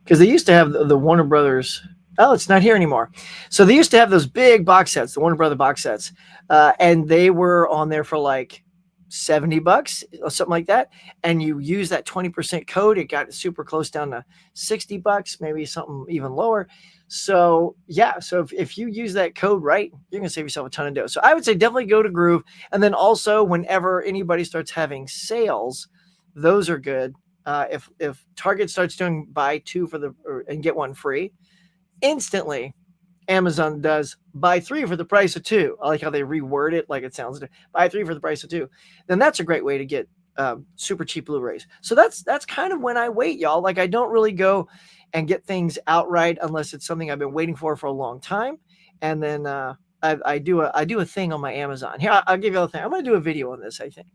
Because they used to have the Warner Brothers. Oh, it's not here anymore. So they used to have those big box sets, the Warner Brother box sets. And they were on there for like $70 or something like that. And you use that 20% code. It got super close down to $60, maybe something even lower. So yeah, so if you use that code right, you're going to save yourself a ton of dough. So I would say definitely go to Groove. And then also whenever anybody starts having sales, those are good. If Target starts doing buy two and get one free, instantly Amazon does buy three for the price of two. I like how they reword it like it sounds. Buy three for the price of two. Then that's a great way to get super cheap Blu-rays. So that's kind of when I wait, y'all. Like I don't really go and get things outright unless it's something I've been waiting for a long time. And then I do a thing on my Amazon. Here, I'll give you a thing. I'm going to do a video on this, I think.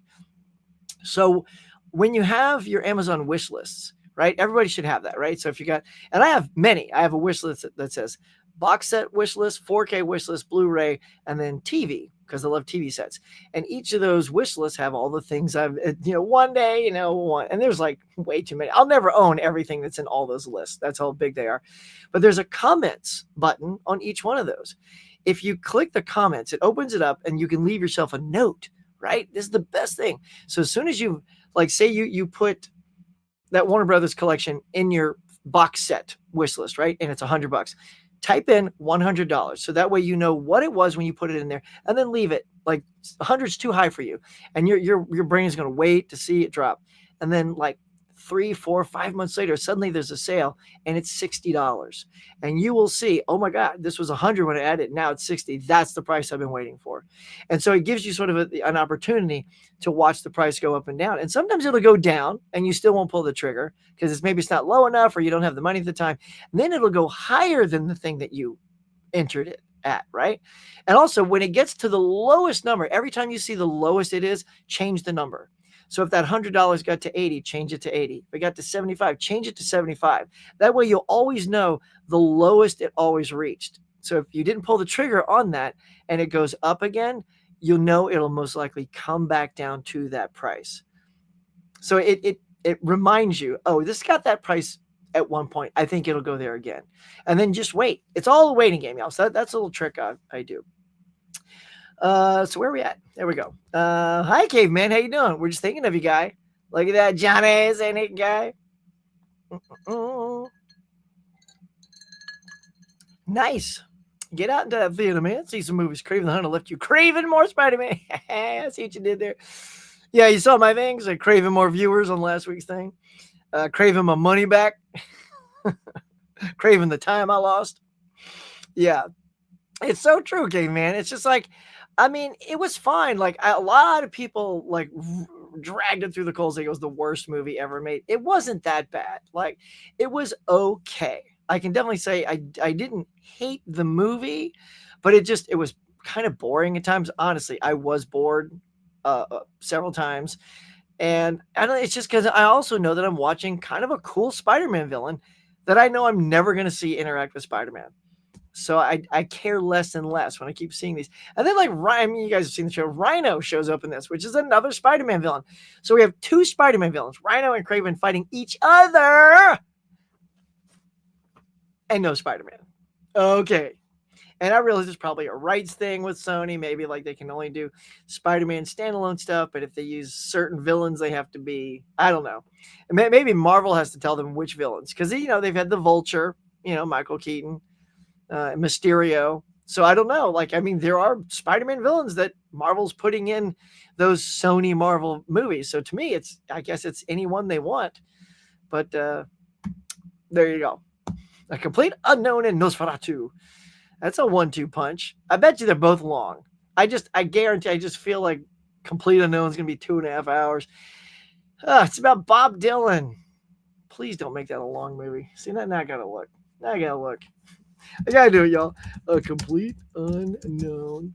So when you have your Amazon wish lists, right? Everybody should have that, right? So if you got, and I have many, I have a wish list that says box set wish list, 4K wish list, Blu-ray, and then TV, because I love TV sets. And each of those wish lists have all the things I've, one day, and there's like way too many. I'll never own everything that's in all those lists. That's how big they are. But there's a comments button on each one of those. If you click the comments, it opens it up and you can leave yourself a note, right? This is the best thing. So as soon as you, like say you put that Warner Brothers collection in your box set wish list, right? And it's $100. Type in $100. So that way you know what it was when you put it in there, and then leave it. Like 100's too high for you. And your brain is going to wait to see it drop. And then like 3, 4, 5 months later, suddenly there's a sale and it's $60. And you will see, oh my God, this was 100 when I added it. Now it's 60. That's the price I've been waiting for. And so it gives you sort of an opportunity to watch the price go up and down. And sometimes it'll go down and you still won't pull the trigger because maybe it's not low enough or you don't have the money at the time. And then it'll go higher than the thing that you entered it at, right? And also when it gets to the lowest number, every time you see the lowest it is, change the number. So if that $100 got to 80, change it to 80. If it got to 75, change it to 75. That way you'll always know the lowest it always reached. So if you didn't pull the trigger on that and it goes up again, you'll know it'll most likely come back down to that price. So it reminds you, oh, this got that price at one point. I think it'll go there again. And then just wait. It's all a waiting game, y'all. So that's a little trick I do. So where are we at? There we go. Hi, Caveman. How you doing? We're just thinking of you, guy. Look at that, Johnny, ain't it, guy? Nice. Get out into that theater, man. See some movies. Craven the Hunter left you craving more Spider-Man. I see what you did there. Yeah, you saw my things. I craving more viewers on last week's thing. Craving my money back. Craving the time I lost. Yeah. It's so true, Caveman. It's just like, I mean, it was fine. Like a lot of people like dragged it through the coals. Like it was the worst movie ever made. It wasn't that bad. Like it was okay. I can definitely say I didn't hate the movie, but it was kind of boring at times. Honestly, I was bored several times. And I don't know, it's just because I also know that I'm watching kind of a cool Spider-Man villain that I know I'm never going to see interact with Spider-Man. So I care less and less when I keep seeing these. And then like, I mean, you guys have seen the show. Rhino shows up in this, which is another Spider-Man villain. So we have two Spider-Man villains, Rhino and Kraven, fighting each other. And no Spider-Man. Okay. And I realize there's probably a rights thing with Sony. Maybe like they can only do Spider-Man standalone stuff, but if they use certain villains, they have to be. I don't know. Maybe Marvel has to tell them which villains because they've had the Vulture, Michael Keaton, Mysterio. So I don't know. Like I mean, there are Spider-Man villains that Marvel's putting in those Sony Marvel movies. So to me, I guess it's anyone they want. But there you go. A complete unknown in Nosferatu. That's a 1-2 punch. I bet you they're both long. I guarantee, I just feel like Complete Unknown is going to be 2.5 hours. It's about Bob Dylan. Please don't make that a long movie. See, now I gotta look. Now I gotta look. I gotta do it, y'all. A Complete Unknown.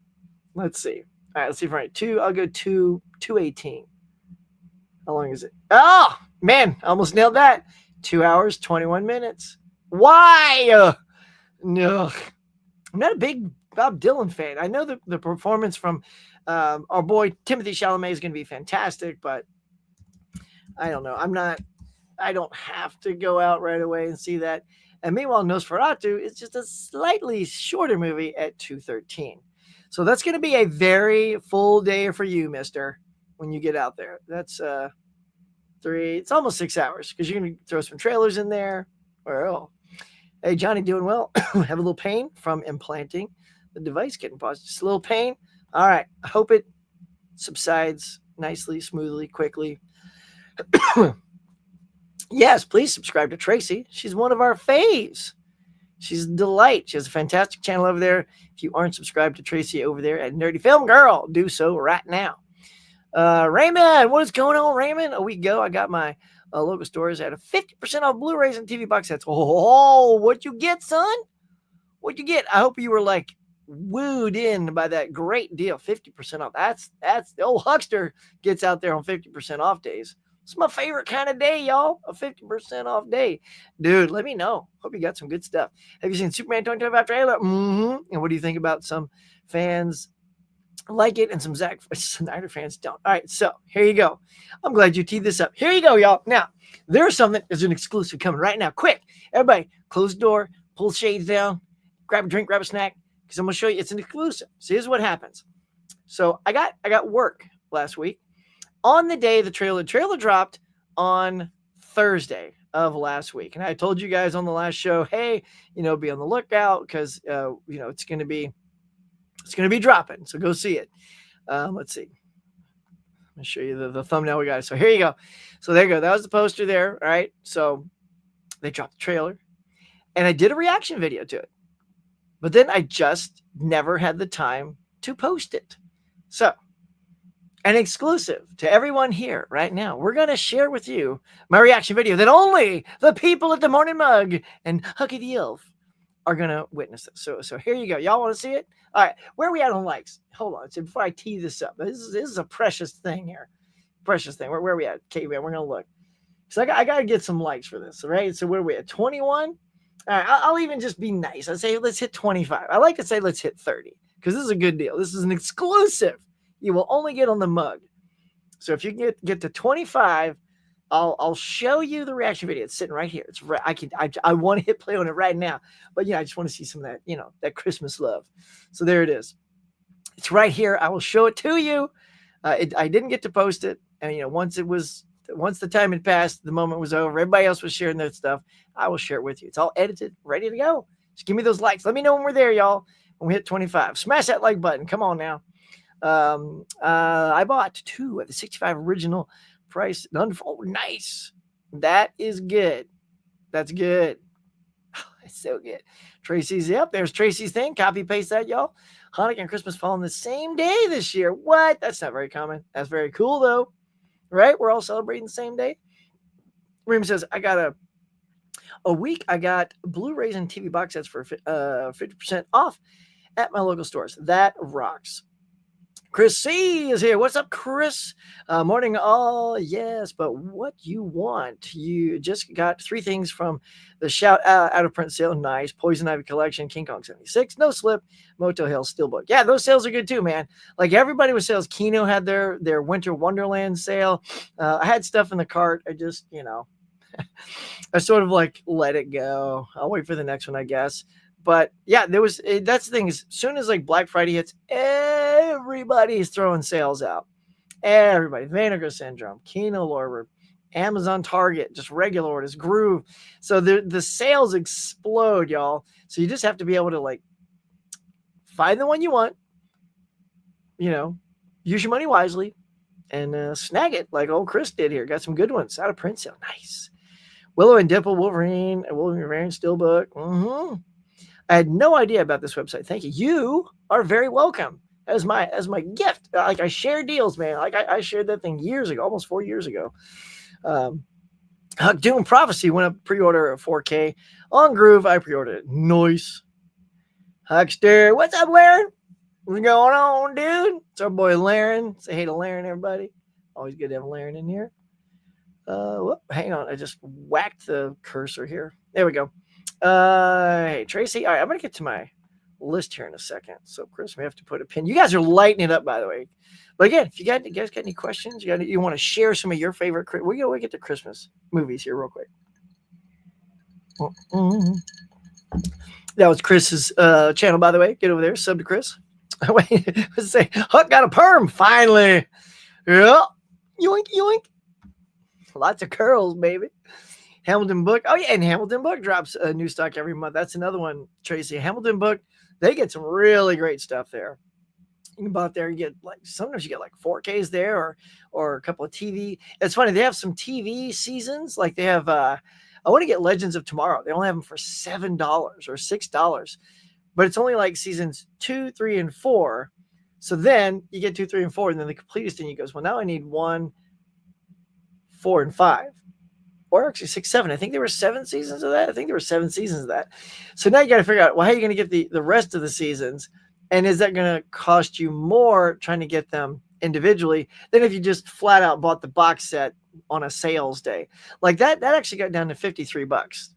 Let's see. All right, let's see. Right, I'll go 2:18. How long is it? Oh man, I almost nailed that. 2 hours, 21 minutes. Why? No. I'm not a big Bob Dylan fan. I know the performance from our boy Timothy Chalamet is going to be fantastic, but I don't know. I don't have to go out right away and see that. And meanwhile, Nosferatu is just a slightly shorter movie at 2:13. So that's going to be a very full day for you, mister, when you get out there. That's it's almost 6 hours because you're going to throw some trailers in there. Well, hey, Johnny, doing well. Have a little pain from implanting the device, getting paused. Just a little pain. All right. I hope it subsides nicely, smoothly, quickly. Yes, please subscribe to Tracy. She's one of our faves. She's a delight. She has a fantastic channel over there. If you aren't subscribed to Tracy over there at Nerdy Film Girl, do so right now. Raymond, what is going on, Raymond? A week ago, I got my local stores at a 50% off Blu-rays and TV box sets. Oh, what you get, son? What you get? I hope you were like wooed in by that great deal, 50% off. That's the old huckster gets out there on 50% off days. It's my favorite kind of day, y'all. A 50% off day. Dude, let me know. Hope you got some good stuff. Have you seen Superman 2025 trailer? Mm-hmm. And what do you think about some fans like it and some Zack Snyder fans don't? All right, so here you go. I'm glad you teed this up. Here you go, y'all. Now, there's something that's an exclusive coming right now. Quick, everybody, close the door, pull the shades down, grab a drink, grab a snack, because I'm going to show you it's an exclusive. So here's what happens. So I got work last week. On the day the trailer dropped on Thursday of last week. And I told you guys on the last show, hey, be on the lookout because, it's going to be dropping. So go see it. Let's see. I'm going to show you the thumbnail we got. So here you go. So there you go. That was the poster there. All right. So they dropped the trailer and I did a reaction video to it, but then I just never had the time to post it. So an exclusive to everyone here right now. We're going to share with you my reaction video that only the people at the Morning Mug and Hucky the Elf are going to witness it. So here you go. Y'all want to see it? All right. Where are we at on likes? Hold on. So before I tee this up, this is a precious thing here. Precious thing. Where are we at? Okay, man, we're going to look. So I got to get some likes for this. All right. So where are we at? 21? All right. I'll even just be nice. I say let's hit 25. I like to say let's hit 30 because this is a good deal. This is an exclusive. You will only get on the mug. So if you can get to 25, I'll show you the reaction video. It's sitting right here. It's right. I want to hit play on it right now, but I just want to see some of that, that Christmas love. So there it is. It's right here. I will show it to you. I didn't get to post it, and once the time had passed, the moment was over. Everybody else was sharing their stuff. I will share it with you. It's all edited, ready to go. Just give me those likes. Let me know when we're there, y'all. When we hit 25, smash that like button. Come on now. I bought 2 at the 65 original price. Oh, nice. That is good. That's good. It's so good. Tracy's, yep, there's Tracy's thing. Copy paste that, y'all. Hanukkah and Christmas fall on the same day this year. What? That's not very common. That's very cool, though. Right? We're all celebrating the same day. Reem says, I got a week. I got Blu-rays and TV box sets for 50% off at my local stores. That rocks. Chris C is here. What's up, Chris? Morning, all. Yes, but what you want? You just got 3 things from the Shout Out of Print sale. Nice. Poison Ivy Collection, King Kong 76, No Slip, Moto Hill Steelbook. Yeah, those sales are good too, man. Like everybody with sales. Kino had their Winter Wonderland sale. I had stuff in the cart. I just, I sort of like let it go. I'll wait for the next one, I guess. But yeah, that's the thing is, as soon as like Black Friday hits, everybody's throwing sales out. Everybody, Vinegar Syndrome, Kino Lorber, Amazon, Target, just regular orders, Groove. So the sales explode, y'all. So you just have to be able to like find the one you want, use your money wisely, and snag it like old Chris did here. Got some good ones out of print sale. Nice. Willow and Dimple, Wolverine Steelbook. I had no idea about this website. Thank you. You are very welcome as my gift. Like I share deals, man. Like I shared that thing years ago, almost 4 years ago. Doom Prophecy went up pre-order at 4K on Groove. I pre-ordered it. Nice. Huckster, what's up, Laren? What's going on, dude? It's our boy Laren. Say hey to Laren, everybody. Always good to have Laren in here. Hang on. I just whacked the cursor here. There we go. Hey, Tracy. All right, I'm going to get to my list here in a second. So, Chris, we have to put a pin. You guys are lighting it up, by the way. But again, if you guys got any questions, you want to share some of your favorite, we get to Christmas movies here real quick. That was Chris's channel, by the way. Get over there, sub to Chris. Wait, let's say Huck got a perm finally. Yeah, yoink yoink. Lots of curls, baby. Hamilton Book. Oh yeah, and Hamilton Book drops a new stock every month. That's another one, Tracy. Hamilton Book. They get some really great stuff there. You can buy it there. You get sometimes you get like 4Ks there or a couple of TV. It's funny, they have some TV seasons. Like they have I want to get Legends of Tomorrow. They only have them for $7 or $6, but it's only like seasons 2, 3, and 4. So then you get 2, 3, and 4, and then the completest thing, you goes, well, now I need 1, 4, and 5. Or actually 6, 7. I think there were 7 seasons of that. I think there were 7 seasons of that. So now you got to figure out, well, how are you going to get the rest of the seasons? And is that going to cost you more trying to get them individually than if you just flat out bought the box set on a sales day? Like that actually got down to $53.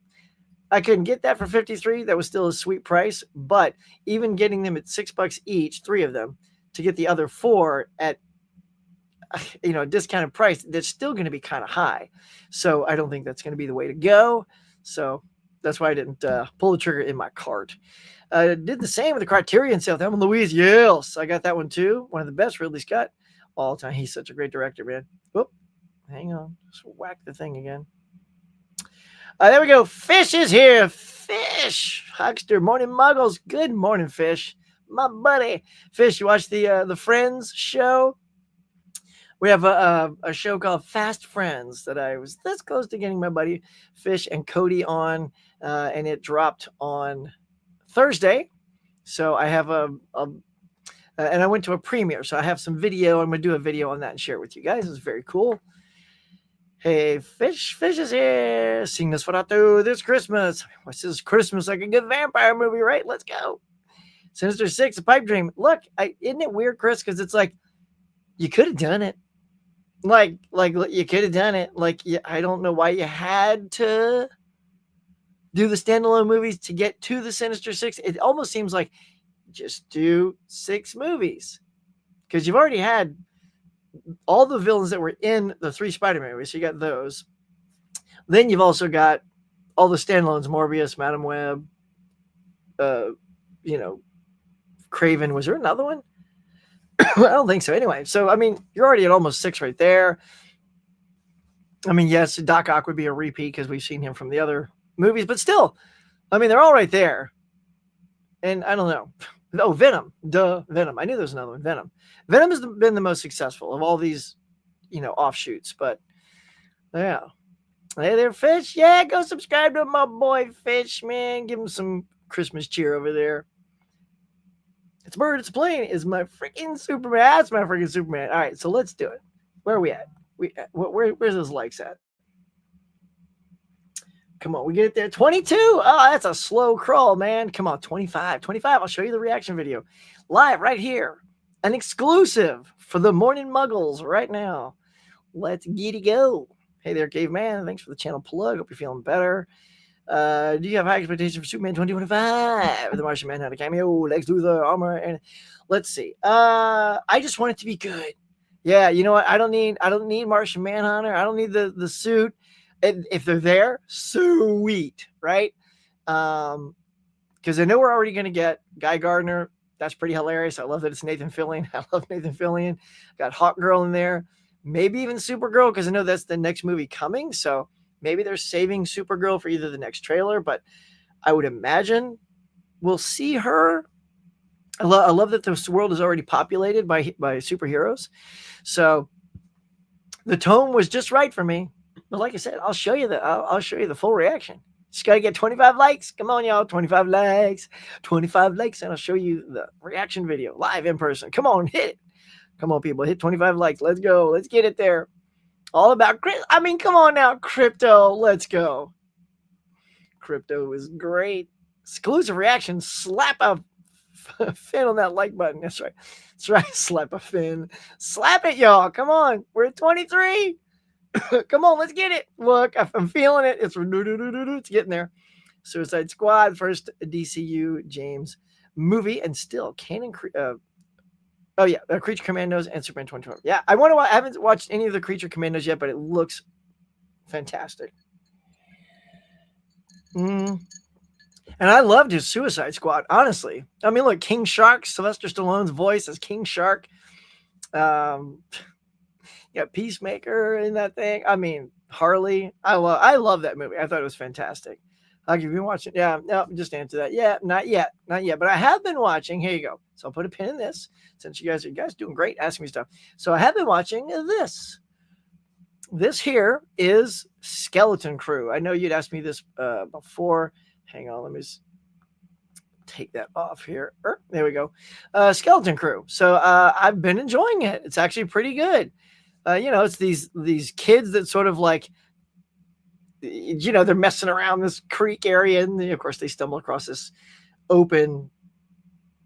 I couldn't get that for $53. That was still a sweet price. But even getting them at $6 each, 3 of them, to get the other 4 at a discounted price, that's still going to be kind of high. So I don't think that's going to be the way to go. So that's why I didn't pull the trigger in my cart. Did the same with the Criterion sale. Thelma and Louise, yes, I got that one too. One of the best Ridley Scott all time. He's such a great director, man. Whoop, hang on, just whack the thing again. There we go. Fish is here. Fish, Huckster, morning muggles. Good morning, Fish, my buddy. Fish, you watch the Friends show? We have a show called Fast Friends that I was this close to getting my buddy Fish and Cody on, and it dropped on Thursday. So I have and I went to a premiere. So I have some video. I'm going to do a video on that and share it with you guys. It's very cool. Hey, Fish is here. Seeing this what I do this Christmas. What's this Christmas like a good vampire movie, right? Let's go. Sinister Six, A Pipe Dream. Look, isn't it weird, Chris? Because it's like, you could have done it. Like you could have done it. Like, I don't know why you had to do the standalone movies to get to the Sinister Six. It almost seems like just do 6 movies, because you've already had all the villains that were in the 3 Spider-Man movies. So you got those. Then you've also got all the standalones: Morbius, Madam Web, Craven. Was there another one? I don't think so. Anyway, so I mean, you're already at almost 6 right there. I mean, yes, Doc Ock would be a repeat because we've seen him from the other movies, but still, I mean, they're all right there. And I don't know. Oh, Venom. Duh, Venom. I knew there was another one. Venom. Venom has been the most successful of all these, offshoots. But yeah. Hey there, Fish. Yeah, go subscribe to my boy Fish, man. Give him some Christmas cheer over there. It's a bird, it's a plane, is my freaking Superman. That's my freaking Superman. All right, so let's do it. Where are we at? Where's those likes at? Come on, we get it there. 22. Oh, that's a slow crawl, man. Come on, 25. I'll show you the reaction video live right here. An exclusive for the Morning Muggles right now. Let's get it go. Hey there, Caveman. Thanks for the channel plug. Hope you're feeling better. Do you have high expectations for Superman 2025? The Martian Manhunter cameo, Lex Luthor, armor, and let's see. I just want it to be good. Yeah, you know what? I don't need Martian Manhunter. I don't need the suit. And if they're there, sweet, right? because I know we're already going to get Guy Gardner. That's pretty hilarious. I love that it's Nathan Fillion. I love Nathan Fillion. Got Hawk Girl in there. Maybe even Supergirl, because I know that's the next movie coming. So maybe they're saving Supergirl for either the next trailer, but I would imagine we'll see her. I love that this world is already populated by superheroes. So the tone was just right for me. But like I said, I'll show you the full reaction. Just gotta get 25 likes. Come on, y'all, 25 likes, 25 likes, and I'll show you the reaction video live in person. Come on, hit it. Come on, people, hit 25 likes. Let's go. Let's get it there. All about I mean, come on now, crypto. Let's go. Crypto is great. Exclusive reaction. Slap a fin on that like button. That's right. That's right. Slap a fin. Slap it, y'all. Come on. We're at 23. Come on, let's get it. Look, I'm feeling it. It's getting there. Suicide Squad, first DCU James movie, and still Canon. Creature Commandos and Superman 2020. Yeah, I haven't watched any of the Creature Commandos yet, but it looks fantastic. And I loved his Suicide Squad, honestly. I mean, look, King Shark, Sylvester Stallone's voice as King Shark. Peacemaker in that thing. I mean, Harley. I love that movie. I thought it was fantastic. Like, if you watch it, yeah, no, just answer that. Yeah, not yet. But I have been watching. Here you go. So I'll put a pin in this since you guys doing great asking me stuff. So I have been watching this. This here is Skeleton Crew. I know you'd asked me this before. Hang on, let me take that off here. There we go. Skeleton Crew. So I've been enjoying it. It's actually pretty good. It's these kids that sort of like, they're messing around this creek area, and of course they stumble across this open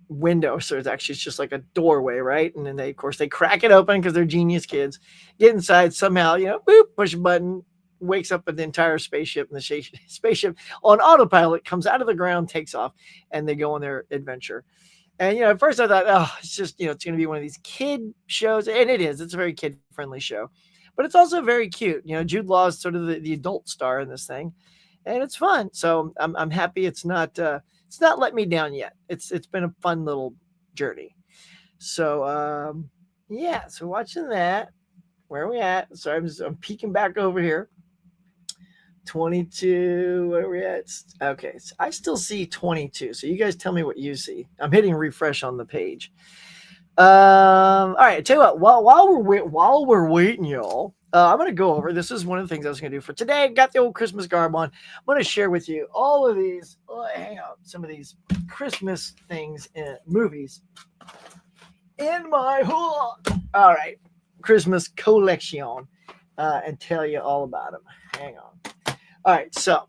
window. So it's just like a doorway, right? And then they crack it open because they're genius kids. Get inside somehow, boop, push a button, wakes up with the entire spaceship, and the spaceship on autopilot comes out of the ground, takes off, and they go on their adventure. And, at first I thought, it's just, it's going to be one of these kid shows. And it is. It's a very kid-friendly show. But it's also very cute. Jude Law is sort of the adult star in this thing. And it's fun. So I'm happy it's not let me down yet. It's been a fun little journey. So, so watching that. Where are we at? Sorry, I'm peeking back over here. 22, where are we at? Okay, so I still see 22. So you guys tell me what you see. I'm hitting refresh on the page. All right, I tell you what, while we're waiting, y'all, I'm going to go over, this is one of the things I was going to do for today. Got the old Christmas garb on. I'm going to share with you all of these, some of these Christmas things in movies in my all right, Christmas collection, and tell you all about them. Hang on. All right, so,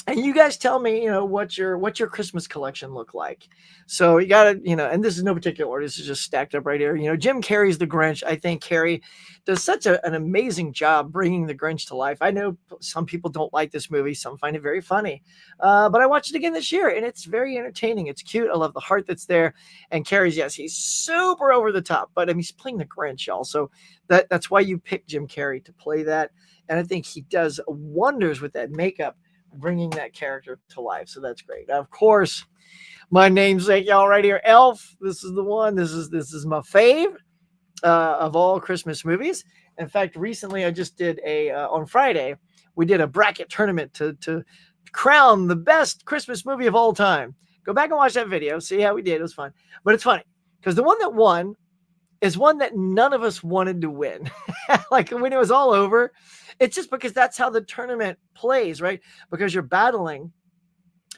and you guys tell me, what your Christmas collection look like. So you got to, and this is no particular order. This is just stacked up right here. Jim Carrey's The Grinch. I think Carrey does such an amazing job bringing the Grinch to life. I know some people don't like this movie. Some find it very funny. But I watched it again this year, and it's very entertaining. It's cute. I love the heart that's there. And Carrey's, yes, he's super over the top. But he's playing the Grinch, y'all. So that's why you pick Jim Carrey to play that. And I think he does wonders with that makeup, bringing that character to life. So that's great. Now, of course, my namesake, y'all, right here, Elf. This is the one. This is my fave of all Christmas movies. In fact, recently I just did on Friday, we did a bracket tournament to crown the best Christmas movie of all time. Go back and watch that video. See how we did. It was fun. But it's funny because the one that won is one that none of us wanted to win. Like when it was all over, it's just because that's how the tournament plays, right? Because you're battling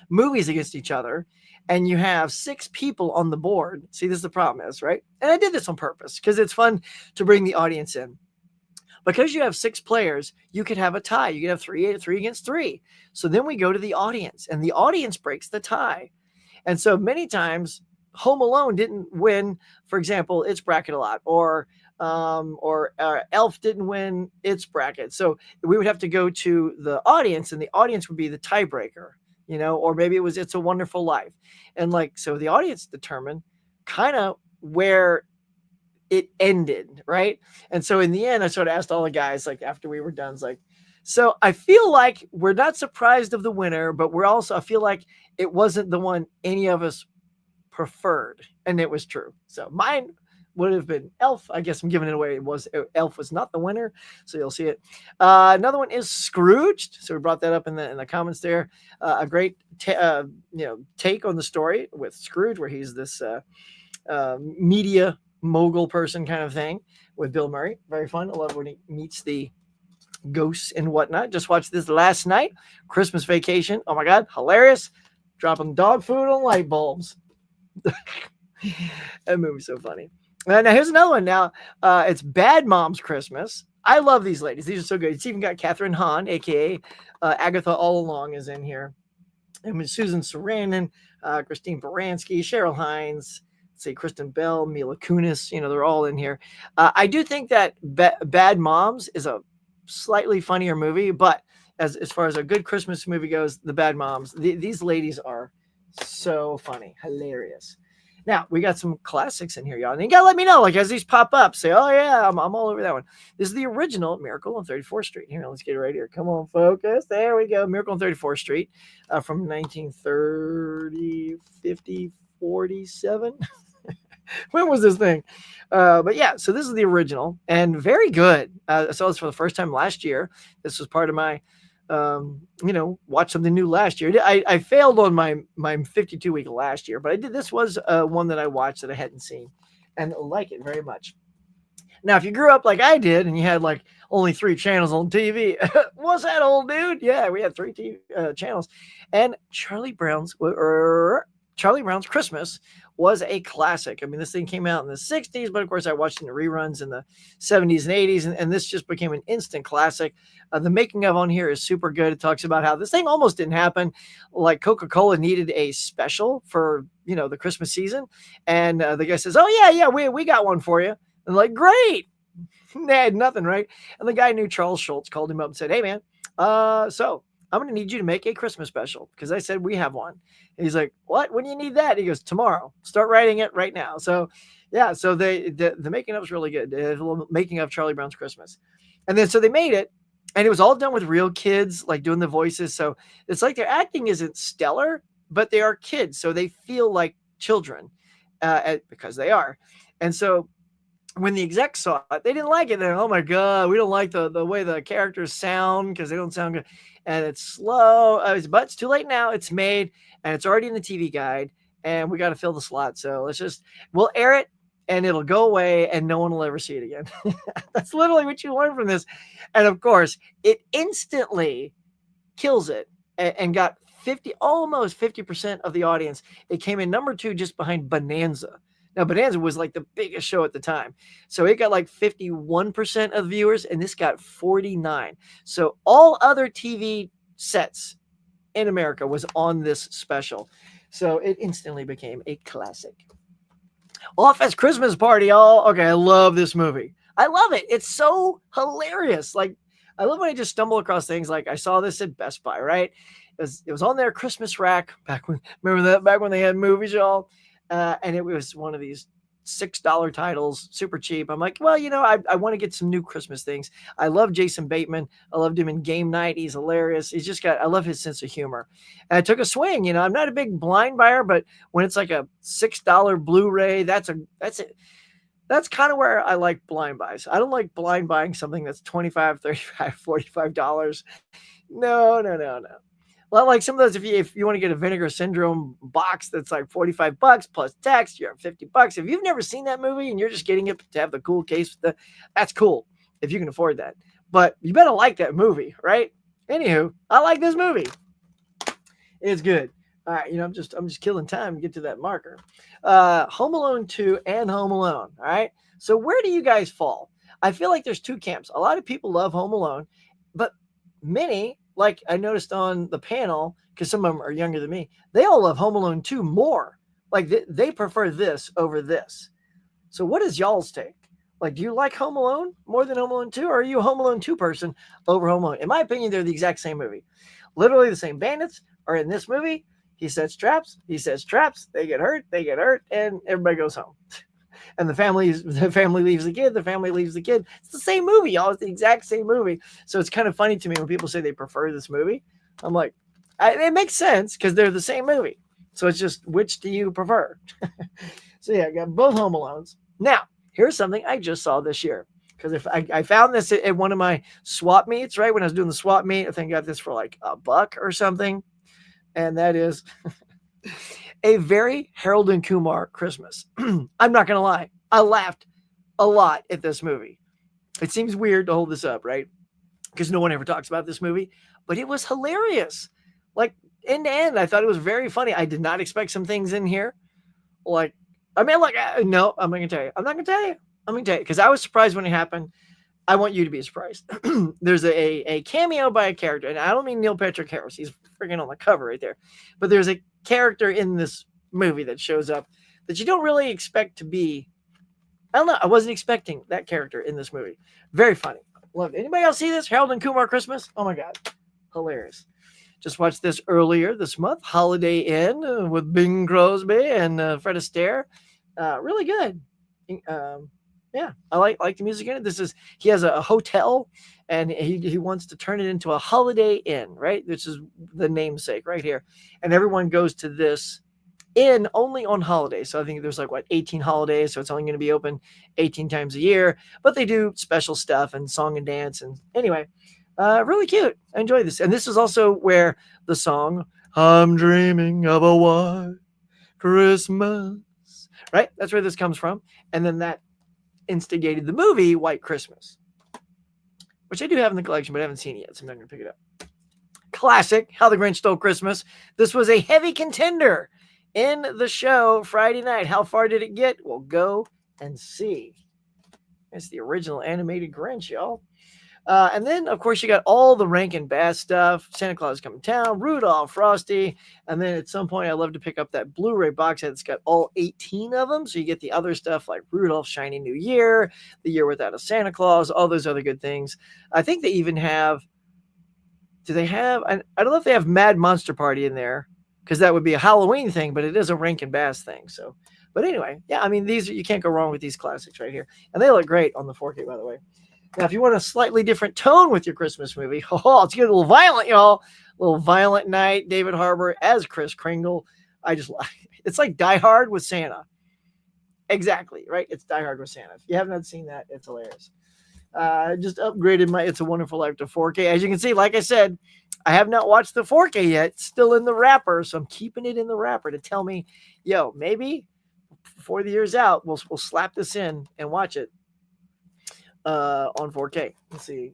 movies against each other and you have 6 people on the board. See, this is the problem is, right? And I did this on purpose because it's fun to bring the audience in. Because you have 6 players, you could have a tie. You could have 3 against 3. So then we go to the audience and the audience breaks the tie. And so many times Home Alone didn't win, for example, its bracket a lot, or Elf didn't win its bracket. So we would have to go to the audience, and the audience would be the tiebreaker, or maybe it was It's a Wonderful Life. And so the audience determined kind of where it ended, right? And so in the end, I sort of asked all the guys, like after we were done, like, So I feel like we're not surprised of the winner, but we're also, I feel like it wasn't the one any of us preferred, and it was true. So mine would have been Elf. I guess I'm giving it away. It was Elf was not the winner, so you'll see it. Another one is Scrooged. So we brought that up in the comments there. A great take on the story with Scrooge, where he's this media mogul person kind of thing with Bill Murray. Very fun. I love when he meets the ghosts and whatnot. Just watched this last night. Christmas Vacation. Oh my god, hilarious! Dropping dog food on light bulbs. That movie's so funny. Now here's another one. Now it's Bad Moms Christmas. I love these ladies. These are so good. It's even got Catherine Hahn, aka Agatha All Along, is in here. And with Susan Sarandon, Christine Baranski, Cheryl Hines, say Kristen Bell, Mila Kunis. They're all in here. I do think that Bad Moms is a slightly funnier movie, but as far as a good Christmas movie goes, the Bad Moms, these ladies are so funny, hilarious. Now we got some classics in here, y'all. And you gotta let me know, like as these pop up, say, "Oh yeah, I'm all over that one." This is the original Miracle on 34th Street. Here, let's get it right here. Come on, focus. There we go. Miracle on 34th Street from 1930, 50, 47. When was this thing? But yeah, so this is the original and very good. I saw this for the first time last year. This was part of my watch something new last year. I failed on my 52 week last year, but I did. This was one that I watched that I hadn't seen and like it very much. Now, if you grew up like I did and you had like only 3 channels on TV, what's that, old dude? Yeah, we had 3 TV channels, and Charlie Brown's Christmas was a classic. I mean, this thing came out in the 60s, but of course I watched in the reruns in the 70s and 80s, and this just became an instant classic. The making of on here is super good. It talks about how this thing almost didn't happen. Like Coca-Cola needed a special for, the Christmas season. And the guy says, "Oh yeah, we got one for you." And like, great. They had nothing, right? And the guy knew Charles Schultz, called him up and said, "Hey man, so I'm going to need you to make a Christmas special because I said we have one." And he's like, "What? When do you need that?" He goes, "Tomorrow. Start writing it right now." So, yeah. So the making of is really good. A little making of Charlie Brown's Christmas, and then so they made it, and it was all done with real kids, like doing the voices. So it's like their acting isn't stellar, but they are kids, so they feel like children because they are, and so when the execs saw it, they didn't like it. They're, "Oh my God, we don't like the way the characters sound because they don't sound good. And it's slow." But it's too late now. It's made and it's already in the TV guide and we got to fill the slot. So we'll air it and it'll go away and no one will ever see it again. That's literally what you learn from this. And of course, it instantly kills it and got almost 50% of the audience. It came in number 2 just behind Bonanza. Now, Bonanza was like the biggest show at the time. So it got like 51% of viewers, and this got 49. So all other TV sets in America was on this special. So it instantly became a classic. Office Christmas Party, y'all. Okay, I love this movie. I love it. It's so hilarious. Like, I love when I just stumble across things. Like, I saw this at Best Buy, right? It was on their Christmas rack back when they had movies, y'all. And it was one of these $6 titles, super cheap. I'm like, well, I want to get some new Christmas things. I love Jason Bateman. I loved him in Game Night. He's hilarious. I love his sense of humor. And I took a swing. I'm not a big blind buyer, but when it's like a $6 Blu-ray, that's kind of where I like blind buys. I don't like blind buying something that's $25, $35, $45. No. Well, like some of those, if you want to get a Vinegar Syndrome box that's like $45 plus tax, you're $50. If you've never seen that movie and you're just getting it to have the cool case, that's cool if you can afford that. But you better like that movie, right? Anywho, I like this movie. It's good. All right, I'm just killing time to get to that marker. Home Alone 2 and Home Alone. All right. So where do you guys fall? I feel like there's 2 camps. A lot of people love Home Alone, but many, like I noticed on the panel, because some of them are younger than me, they all love Home Alone 2 more. Like they prefer this over this. So what is y'all's take? Like, do you like Home Alone more than Home Alone 2? Or are you a Home Alone 2 person over Home Alone? In my opinion, they're the exact same movie. Literally the same bandits are in this movie. He sets traps. They get hurt, and everybody goes home. And the family leaves the kid. The family leaves the kid. It's the same movie, y'all. It's the exact same movie. So it's kind of funny to me when people say they prefer this movie. I'm like, it makes sense because they're the same movie. So it's just, which do you prefer? So yeah, I got both Home Alones. Now, here's something I just saw this year. Because if I found this at one of my swap meets, right? When I was doing the swap meet, I think I got this for like $1 or something. And that is a very Harold and Kumar Christmas. I'm not going to lie. I laughed a lot at this movie. It seems weird to hold this up, right? Because no one ever talks about this movie, but it was hilarious. Like end to end, I thought it was very funny. I did not expect some things in here. Like, I mean, like, no, I'm not going to tell you. I'm not going to tell you. I'm going to tell you because I was surprised when it happened. I want you to be surprised. There's a cameo by a character, and I don't mean Neil Patrick Harris. He's freaking on the cover right there. But there's a character in this movie that shows up that you don't really expect to be. I don't know. I wasn't expecting that character in this movie. Very funny. Loved it. Anybody else see this? Harold and Kumar Christmas? Oh my God. Hilarious. Just watched this earlier this month. Holiday Inn with Bing Crosby and Fred Astaire. Really good. Yeah, I like the music in it. He has a hotel and he wants to turn it into a Holiday Inn, right? Which is the namesake right here. And everyone goes to this inn only on holidays. So I think there's 18 holidays. So it's only going to be open 18 times a year, but they do special stuff and song and dance. And anyway, really cute. I enjoy this. And this is also where the song, I'm dreaming of a white Christmas, right? That's where this comes from. And then that instigated the movie White Christmas, which I do have in the collection, but I haven't seen it yet, so I'm not going to pick it up. Classic, How the Grinch Stole Christmas. This was a heavy contender in the show Friday night. How far did it get? Well, go and see. It's the original animated Grinch, y'all. And then, of course, you got all the Rankin Bass stuff. Santa Claus is Coming to Town, Rudolph, Frosty. And then at some point, I love to pick up that Blu-ray box set that's got all 18 of them. So you get the other stuff like Rudolph's Shiny New Year, The Year Without a Santa Claus, all those other good things. I think they even have, I don't know if they have Mad Monster Party in there, because that would be a Halloween thing, but it is a Rankin Bass thing. So, but anyway, yeah, I mean, you can't go wrong with these classics right here. And they look great on the 4K, by the way. Now, if you want a slightly different tone with your Christmas movie, let's get a little violent, y'all. A little Violent Night, David Harbour as Kris Kringle. It's like Die Hard with Santa. Exactly, right? It's Die Hard with Santa. If you haven't seen that, it's hilarious. I just upgraded my It's a Wonderful Life to 4K. As you can see, like I said, I have not watched the 4K yet. It's still in the wrapper, so I'm keeping it in the wrapper to tell me, maybe before the year's out, we'll slap this in and watch it on 4K. Let's see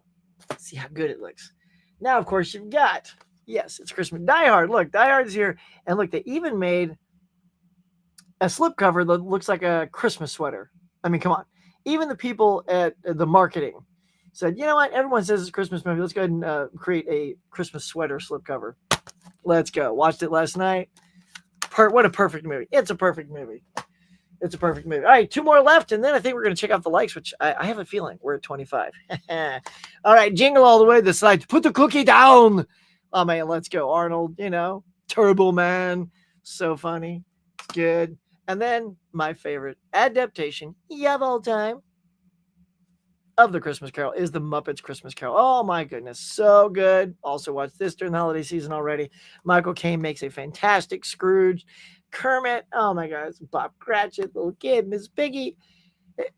how good it looks. Now, of course, you've got, yes, it's Christmas. Die Hard. Look, Die Hard is here. And look, they even made a slipcover that looks like a Christmas sweater. I mean, come on. Even the people at the marketing said, you know what? Everyone says it's a Christmas movie. Let's go ahead and create a Christmas sweater slipcover. Let's go. Watched it last night. What a perfect movie. It's a perfect movie. It's a perfect movie. All right, 2 more left, and then I think we're going to check out the likes, which I have a feeling we're at 25. All right, jingle all the way to the side. Put the cookie down. Oh, man, let's go. Arnold, Turbo Man. So funny. It's good. And then my favorite adaptation of all time of the Christmas Carol is the Muppets Christmas Carol. Oh, my goodness. So good. Also watched this during the holiday season already. Michael Caine makes a fantastic Scrooge. Kermit, oh my God, Bob Cratchit, little kid, Miss Piggy.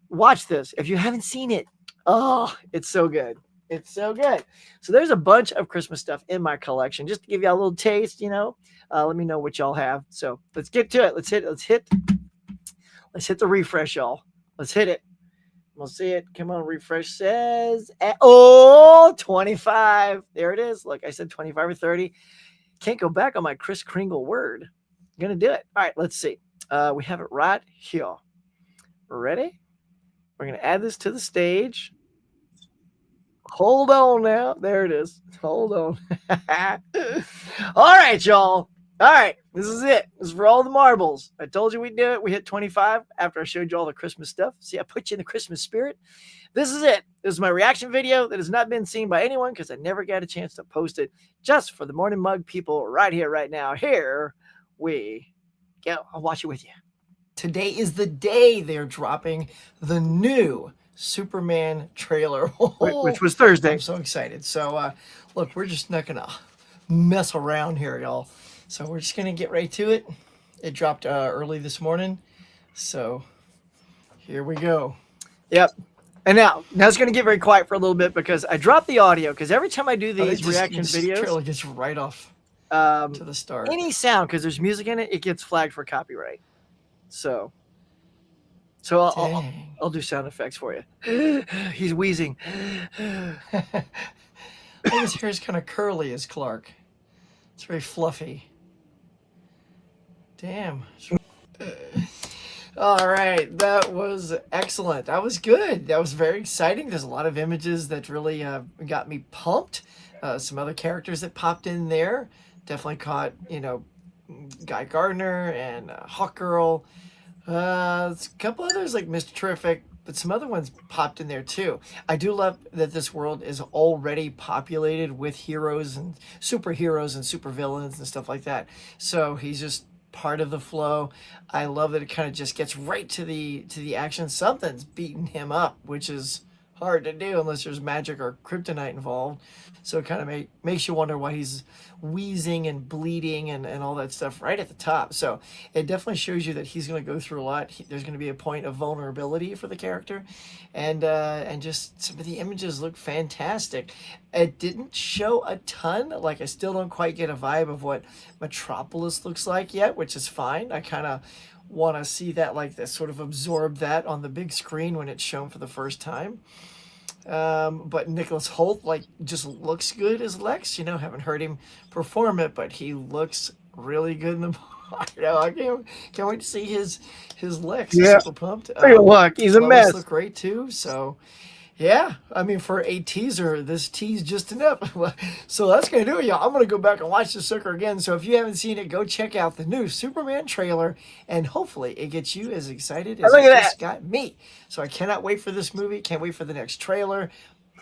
Watch this if you haven't seen it. Oh, it's so good. It's so good. So there's a bunch of Christmas stuff in my collection. Just to give you a little taste, let me know what y'all have. So let's get to it. Let's hit the refresh, y'all. Let's hit it. We'll see it. Come on, refresh says, 25. There it is. Look, I said 25 or 30. Can't go back on my Kris Kringle word. I'm going to do it. All right, let's see. We have it right here. Ready? We're going to add this to the stage. Hold on now. There it is. Hold on. All right, y'all. All right, this is it. This is for all the marbles. I told you we'd do it. We hit 25 after I showed you all the Christmas stuff. See, I put you in the Christmas spirit. This is it. This is my reaction video that has not been seen by anyone because I never got a chance to post it just for the Morning Mug people right here, right now. Here we go. I'll watch it with you. today is the day they're dropping the new Superman trailer. Which was I'm Thursday. so excited. So, look, we're just not gonna mess around here, y'all. So we're just gonna get right to it. It dropped early this morning, so here we go. Yep. And now it's going to get very quiet for a little bit because I dropped the audio. Because every time I do these reaction videos, trailer gets right off Um, to the start. any sound, because there's music in it, it gets flagged for copyright. So I'll do sound effects for you. He's wheezing. I think his hair's kind of curly as Clark. It's very fluffy. Damn. All right, that was excellent. That was good. That was very exciting. There's a lot of images that really got me pumped. Some other characters that popped in there definitely caught, Guy Gardner and Hawkgirl. A couple others like Mr. Terrific, but some other ones popped in there too. I do love that this world is already populated with heroes and superheroes and supervillains and stuff like that. So he's just part of the flow. I love that it kind of just gets right to the action. Something's beating him up, which is hard to do unless there's magic or kryptonite involved. So it kind of makes you wonder why he's wheezing and bleeding and all that stuff right at the top. So it definitely shows you that he's going to go through a lot. There's going to be a point of vulnerability for the character, and just some of the images look fantastic. It didn't show a ton. Like, I still don't quite get a vibe of what Metropolis looks like yet, which is fine. I kind of want to see that, like, this sort of absorb that on the big screen when it's shown for the first time. But Nicholas Hoult, like, just looks good as Lex. Haven't heard him perform it, but he looks really good in the part. I can't wait to see his Lex. Yeah. Super pumped. Look, he's a mess. Look great too. So yeah, I mean, for a teaser, this tease just enough. So that's going to do it, y'all. I'm going to go back and watch this sucker again. So if you haven't seen it, go check out the new Superman trailer, and hopefully it gets you as excited as it just got me. So I cannot wait for this movie. Can't wait for the next trailer.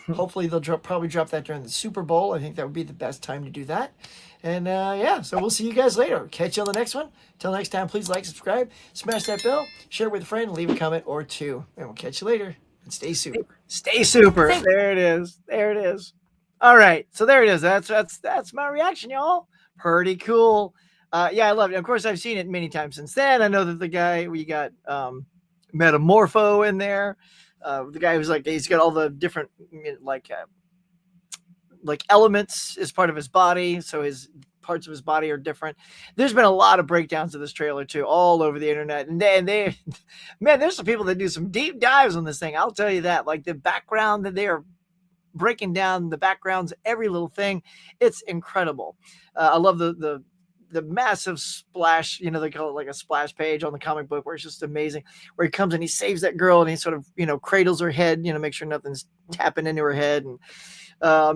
Hopefully they'll probably drop that during the Super Bowl. I think that would be the best time to do that. And yeah, so we'll see you guys later. Catch you on the next one. Till next time, please like, subscribe, smash that bell, share it with a friend, leave a comment or two. And we'll catch you later. And stay super. Stay super. There it is. There it is. All right. So there it is. That's my reaction, y'all. Pretty cool. Yeah, I loved it. Of course, I've seen it many times since then. I know that the guy, we got Metamorpho in there. The guy who's like, he's got all the different like elements as part of his body. So his parts of his body are different. There's been a lot of breakdowns of this trailer too, all over the internet. And they man, there's some people that do some deep dives on this thing. I'll tell you that. Like the background that they are breaking down, the backgrounds, every little thing. It's incredible. I love the massive splash, they call it like a splash page on the comic book where it's just amazing, where he comes and he saves that girl and he sort of, cradles her head, make sure nothing's tapping into her head. And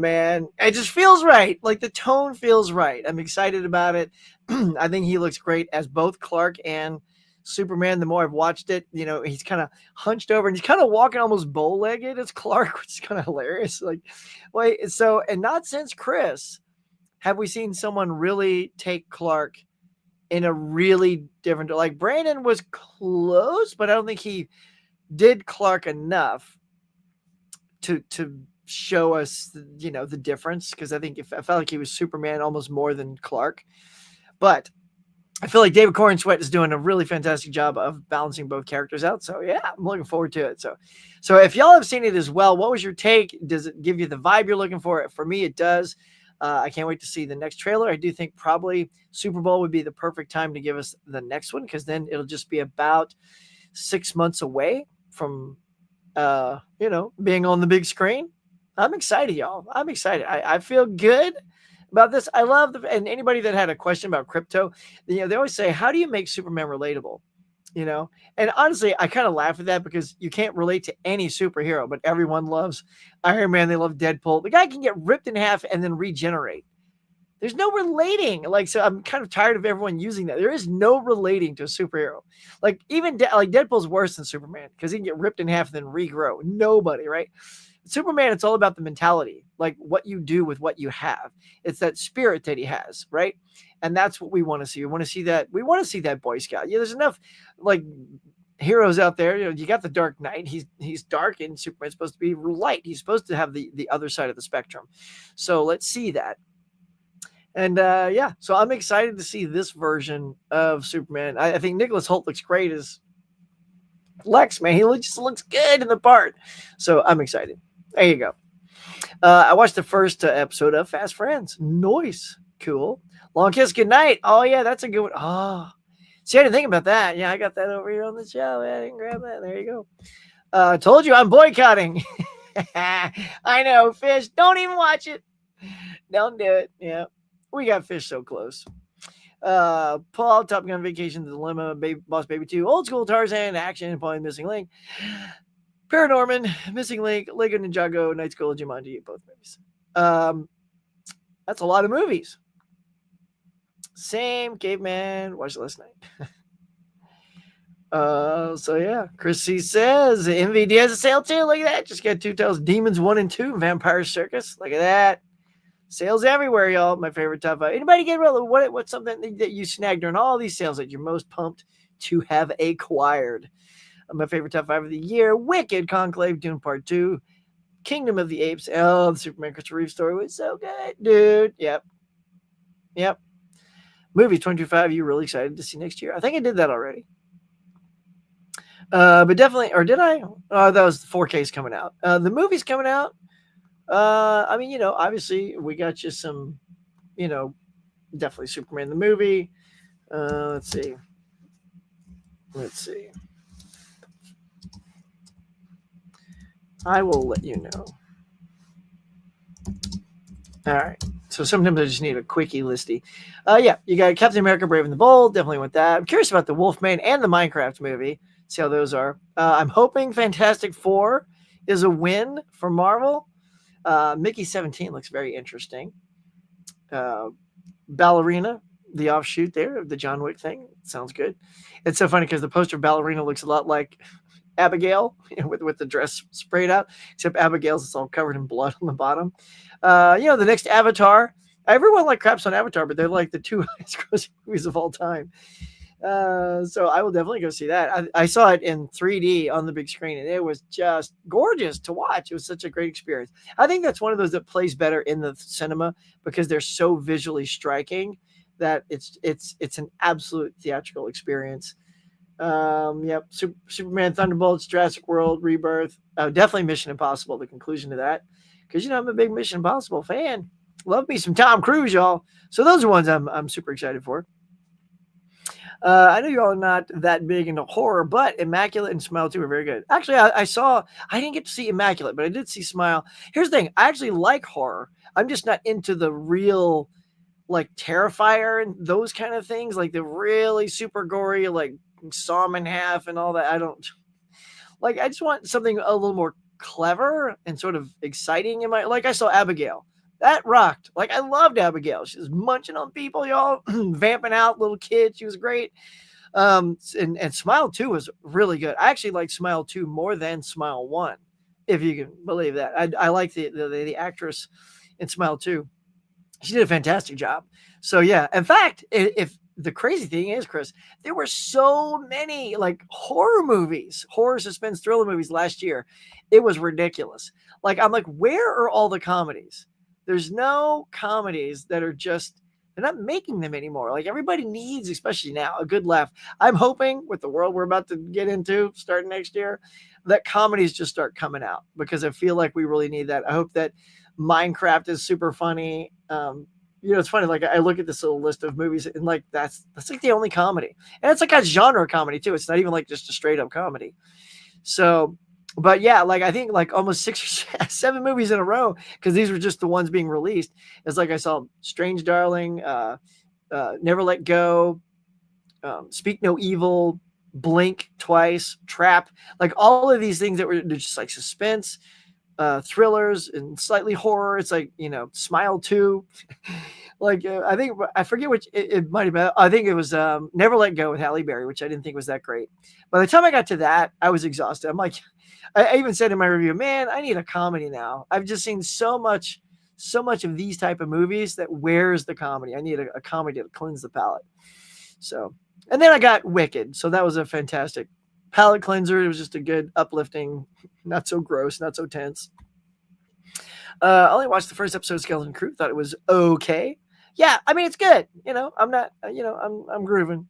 man, it just feels right. Like the tone feels right. I'm excited about it. I think he looks great as both Clark and Superman. The more I've watched it, he's kind of hunched over and he's kind of walking almost bow-legged as Clark, which is kind of hilarious. Like, wait, so, and not since Chris have we seen someone really take Clark in a really different, like Brandon was close, but I don't think he did Clark enough to show us, the difference. Cause I think I felt like he was Superman almost more than Clark, but I feel like David Corenswet is doing a really fantastic job of balancing both characters out. So yeah, I'm looking forward to it. So if y'all have seen it as well, what was your take? Does it give you the vibe you're looking for? For me, it does. I can't wait to see the next trailer. I do think probably Super Bowl would be the perfect time to give us the next one, because then it'll just be about 6 months away from, being on the big screen. I'm excited, y'all. I'm excited. I feel good about this. I love and anybody that had a question about crypto, they always say, how do you make Superman relatable? And honestly, I kind of laugh at that because you can't relate to any superhero, but everyone loves Iron Man. They love Deadpool. The guy can get ripped in half and then regenerate. There's no relating. Like, so I'm kind of tired of everyone using that. There is no relating to a superhero. Like even like Deadpool's worse than Superman because he can get ripped in half and then regrow. Nobody, right? Superman, it's all about the mentality, like what you do with what you have. It's that spirit that he has, right? And that's what we want to see. We want to see that. We want to see that Boy Scout. Yeah, there's enough like heroes out there. You know, you got the Dark Knight. He's dark, and Superman's supposed to be light. He's supposed to have the other side of the spectrum. So let's see that. And yeah, so I'm excited to see this version of Superman. I think Nicholas Holt looks great as Lex, man. Just looks good in the part. So I'm excited. There you go. I watched the first episode of Fast Friends. Nice. Cool. Long Kiss Goodnight. Oh, yeah, that's a good one. Oh, see, I didn't think about that. Yeah, I got that over here on the shelf. I didn't grab that. There you go. Told you I'm boycotting. I know, Fish. Don't even watch it. Don't do it. Yeah. We got Fish so close. Paul, Top Gun Vacation, The Dilemma, Boss Baby 2, Old School Tarzan, Action, Paul, Missing Link, Paranorman, Missing Link, Lego Ninjago, Night School, Jumanji, both movies. That's a lot of movies. Same Caveman, watched it last night. So yeah, Chrissy says MVD has a sale too. Look at that. Just got Two Tails Demons 1 and 2, Vampire Circus. Look at that. Sales everywhere, y'all. My favorite top 5. Anybody get real? What's something that you snagged during all these sales that you're most pumped to have acquired? My favorite top 5 of the year: Wicked, Conclave, Dune Part 2, Kingdom of the Apes. Oh, the Superman Christopher Reeve story was so good, dude. Yep. Movie 25. You really excited to see next year? I think I did that already. But definitely, or did I? That was the 4K's coming out. The movie's coming out. I mean, obviously we got you some, definitely Superman the movie. Let's see. I will let you know. All right. So sometimes I just need a quickie listy. Yeah, you got Captain America: Brave and the Bold. Definitely want that. I'm curious about the Wolfman and the Minecraft movie. See how those are. I'm hoping Fantastic Four is a win for Marvel. Mickey 17 looks very interesting. Ballerina, the offshoot there of the John Wick thing, sounds good. It's so funny because the poster of Ballerina looks a lot like Abigail with the dress sprayed out, except Abigail's it's all covered in blood on the bottom. The next Avatar. Everyone like craps on Avatar, but they're like the 2 highest grossing movies of all time. So I will definitely go see that. I saw it in 3D on the big screen, and it was just gorgeous to watch. It was such a great experience. I think that's one of those that plays better in the cinema because they're so visually striking that it's an absolute theatrical experience. Yep. Superman, Thunderbolts, Jurassic World, Rebirth. Definitely Mission Impossible. The conclusion to that, because I'm a big Mission Impossible fan. Love me some Tom Cruise, y'all. So those are ones I'm super excited for. I know you all are not that big into horror, but Immaculate and Smile 2 are very good. Actually, I didn't get to see Immaculate, but I did see Smile. Here's the thing. I actually like horror. I'm just not into the real, like, Terrifier and those kind of things, like the really super gory, like, saw him in half and all that. I don't, like, I just want something a little more clever and sort of exciting in my, like I saw Abigail. That rocked. Like, I loved Abigail. She was munching on people, y'all, vamping out little kids. She was great. And Smile 2 was really good. I actually like Smile 2 more than Smile 1, if you can believe that. I like the actress in Smile 2. She did a fantastic job. So, yeah. In fact, if the crazy thing is, Chris, there were so many like horror suspense thriller movies last year. It was ridiculous. Like, I'm like, where are all the comedies? There's no comedies that are just, they're not making them anymore. Like, everybody needs, especially now, a good laugh. I'm hoping with the world we're about to get into starting next year, that comedies just start coming out because I feel like we really need that. I hope that Minecraft is super funny. It's funny. Like, I look at this little list of movies and like, that's like the only comedy. And it's like a genre comedy too. It's not even like just a straight up comedy. So, but yeah, like I think like almost 6 or 7 movies in a row, because these were just the ones being released. It's like I saw Strange Darling, Never Let Go, Speak No Evil, Blink Twice, Trap, like all of these things that were just like suspense, thrillers and slightly horror. It's like, Smile 2. Like, I forget which it might have been. I think it was Never Let Go with Halle Berry, which I didn't think was that great. By the time I got to that, I was exhausted. I'm like, I even said in my review, man, I need a comedy now. I've just seen so much of these type of movies that wears the comedy. I need a comedy to cleanse the palate. So, and then I got Wicked. So that was a fantastic palate cleanser. It was just a good, uplifting, not so gross, not so tense. I only watched the first episode of Skeleton Crew. Thought it was okay. Yeah, I mean it's good. I'm not. I'm grooving.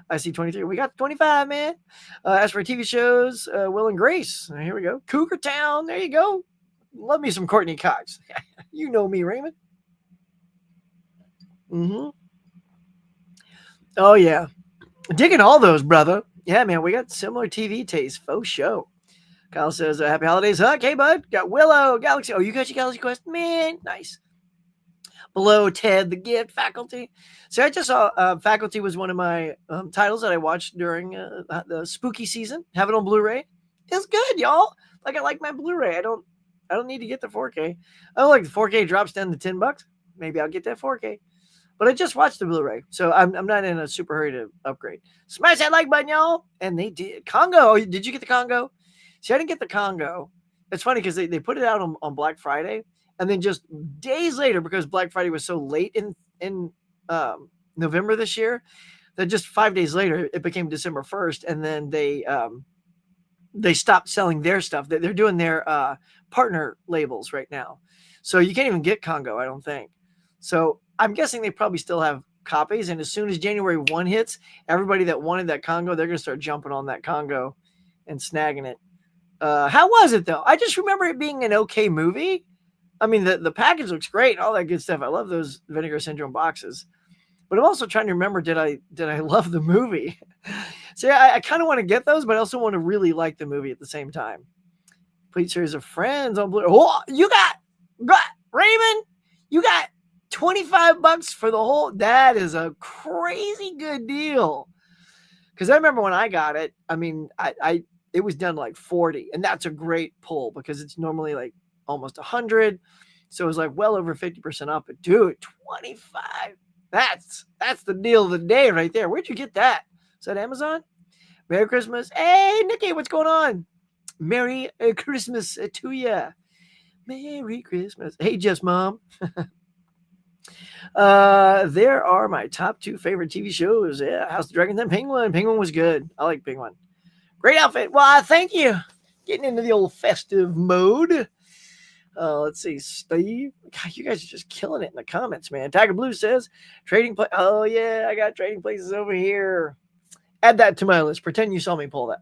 I see 23. We got 25, man. As for TV shows, Will and Grace. Here we go. Cougar Town. There you go. Love me some Courtney Cox. You know me, Raymond. Mm-hmm. Oh yeah, digging all those, brother. Yeah, man, we got similar TV taste. Faux show. Kyle says, happy holidays, Huck. Hey, bud. Got Willow, Galaxy. Oh, you got your Galaxy Quest? Man, nice. Below Ted the Gift, Faculty. So I just saw Faculty was one of my titles that I watched during the spooky season. Have it on Blu-ray. It's good, y'all. Like, I like my Blu-ray. I don't need to get the 4K. Oh, like the 4K drops down to $10. Maybe I'll get that 4K. But I just watched the Blu-ray, so I'm not in a super hurry to upgrade. Smash that like button, y'all. And they did. Congo. Oh, did you get the Congo? See, I didn't get the Congo. It's funny because they put it out on Black Friday, and then just days later, because Black Friday was so late in November this year, that just 5 days later it became December 1st, and then they stopped selling their stuff. They're doing their partner labels right now, so you can't even get Congo, I don't think. So I'm guessing they probably still have copies, and as soon as January 1 hits, everybody that wanted that Congo, they're gonna start jumping on that Congo and snagging it. How was it though? I just remember it being an okay movie. I mean, the package looks great, all that good stuff. I love those Vinegar Syndrome boxes, but I'm also trying to remember, did I love the movie? So yeah, I kind of want to get those, but I also want to really like the movie at the same time. Complete series of Friends on Blu-ray. Oh, you got Raymond. You got $25 for the whole. That is a crazy good deal. Because I remember when I got it. I mean, it was done like 40, and that's a great pull because it's normally like almost 100, so it was like well over 50% off. But dude, 25, that's the deal of the day right there. Where'd you get that? Is that Amazon? Merry Christmas. Hey Nikki, what's going on? Merry Christmas to ya. Merry Christmas. Hey Jeff's mom. There are my top 2 favorite TV shows. Yeah, House of Dragons and Penguin. Penguin was good. I like Penguin. Great outfit. Well, thank you. Getting into the old festive mode. Let's see, Steve. God, you guys are just killing it in the comments, man. Tiger Blue says, trading place. Oh, yeah, I got trading places over here. Add that to my list. Pretend you saw me pull that.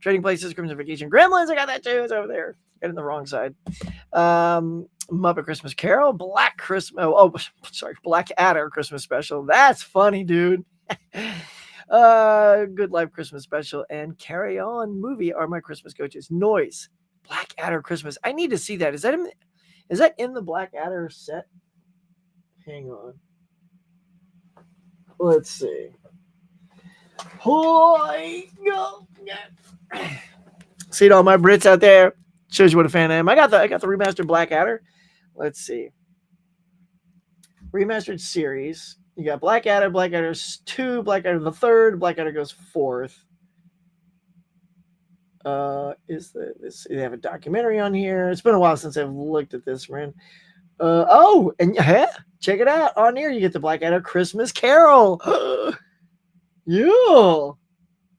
Trading places, Crimson Vacation. Gremlins, I got that too. It's over there. Got it on the wrong side. Muppet Christmas Carol. Black Christmas. Sorry. Black Adder Christmas Special. That's funny, dude. Good Life Christmas Special and Carry On movie are my Christmas go-tos. Noise. Black Adder Christmas. I need to see that. Is that in the Black Adder set? Hang on. Let's see. See all my Brits out there. Shows you what a fan I am. I got the remastered Black Adder. Let's see. Remastered series. You got Black Adder, Black Adder's 2, Black Adder the 3rd, Black Adder goes 4th. They have a documentary on here. It's been a while since I've looked at this, man. And yeah, check it out. On here, you get the Black Adder Christmas Carol. Yeah.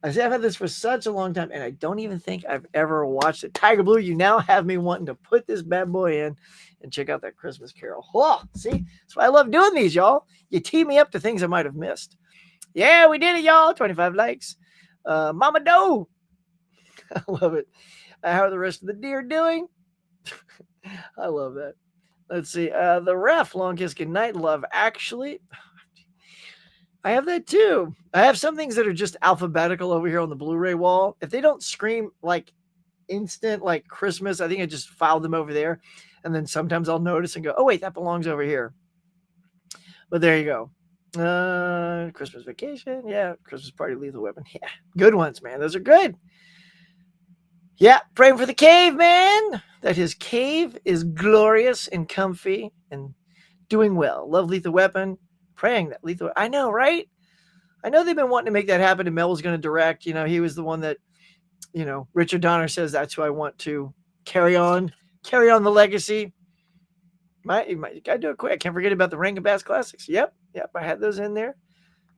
I've had this for such a long time, and I don't even think I've ever watched it. Tiger Blue, you now have me wanting to put this bad boy in and check out that Christmas Carol. Oh, see? That's why I love doing these, y'all. You tee me up to things I might have missed. Yeah, we did it, y'all. 25 likes. Mama Doe. I love it. How are the rest of the deer doing? I love that. Let's see. The Ref, Long Kiss Goodnight, Love Actually. I have that too. I have some things that are just alphabetical over here on the Blu-ray wall. If they don't scream like instant, like Christmas, I think I just filed them over there. And then sometimes I'll notice and go, oh, wait, that belongs over here. But there you go. Christmas Vacation. Yeah. Christmas Party, Lethal Weapon. Yeah. Good ones, man. Those are good. Yeah, praying for the caveman that his cave is glorious and comfy and doing well. Love Lethal Weapon. Praying that Lethal. I know, right? I know they've been wanting to make that happen, and Mel was going to direct. He was the one that, Richard Donner says that's who I want to carry on the legacy. Gotta do it quick. I can't forget about the Rankin Bass classics. Yep, I had those in there.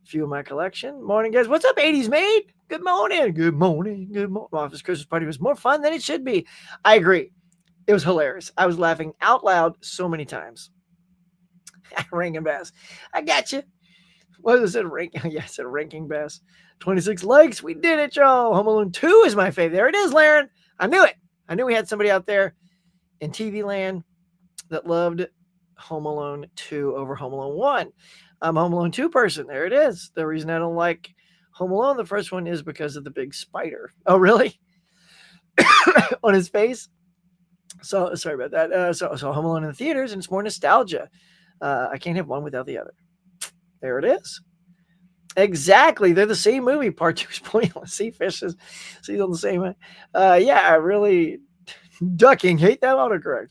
A few of my collection. Morning, guys. What's up, 80s mate? Good morning. Good morning. Good morning. My office Christmas party was more fun than it should be. I agree. It was hilarious. I was laughing out loud so many times. Rankin Bass. I got you. What was it? Yeah, I said Ranking Bass. 26 likes. We did it, y'all. Home Alone 2 is my favorite. There it is, Laren. I knew it. I knew we had somebody out there in TV land that loved Home Alone 2 over Home Alone 1. I'm a Home Alone 2 person. There it is. The reason I don't like Home Alone, the first one, is because of the big spider. Oh, really? On his face? So sorry about that. So Home Alone in the theaters, and it's more nostalgia. I can't have one without the other. There it is. Exactly. They're the same movie. Part 2 is pointless. See fishes. See on the same way. Yeah, I really ducking. Hate that autocorrect.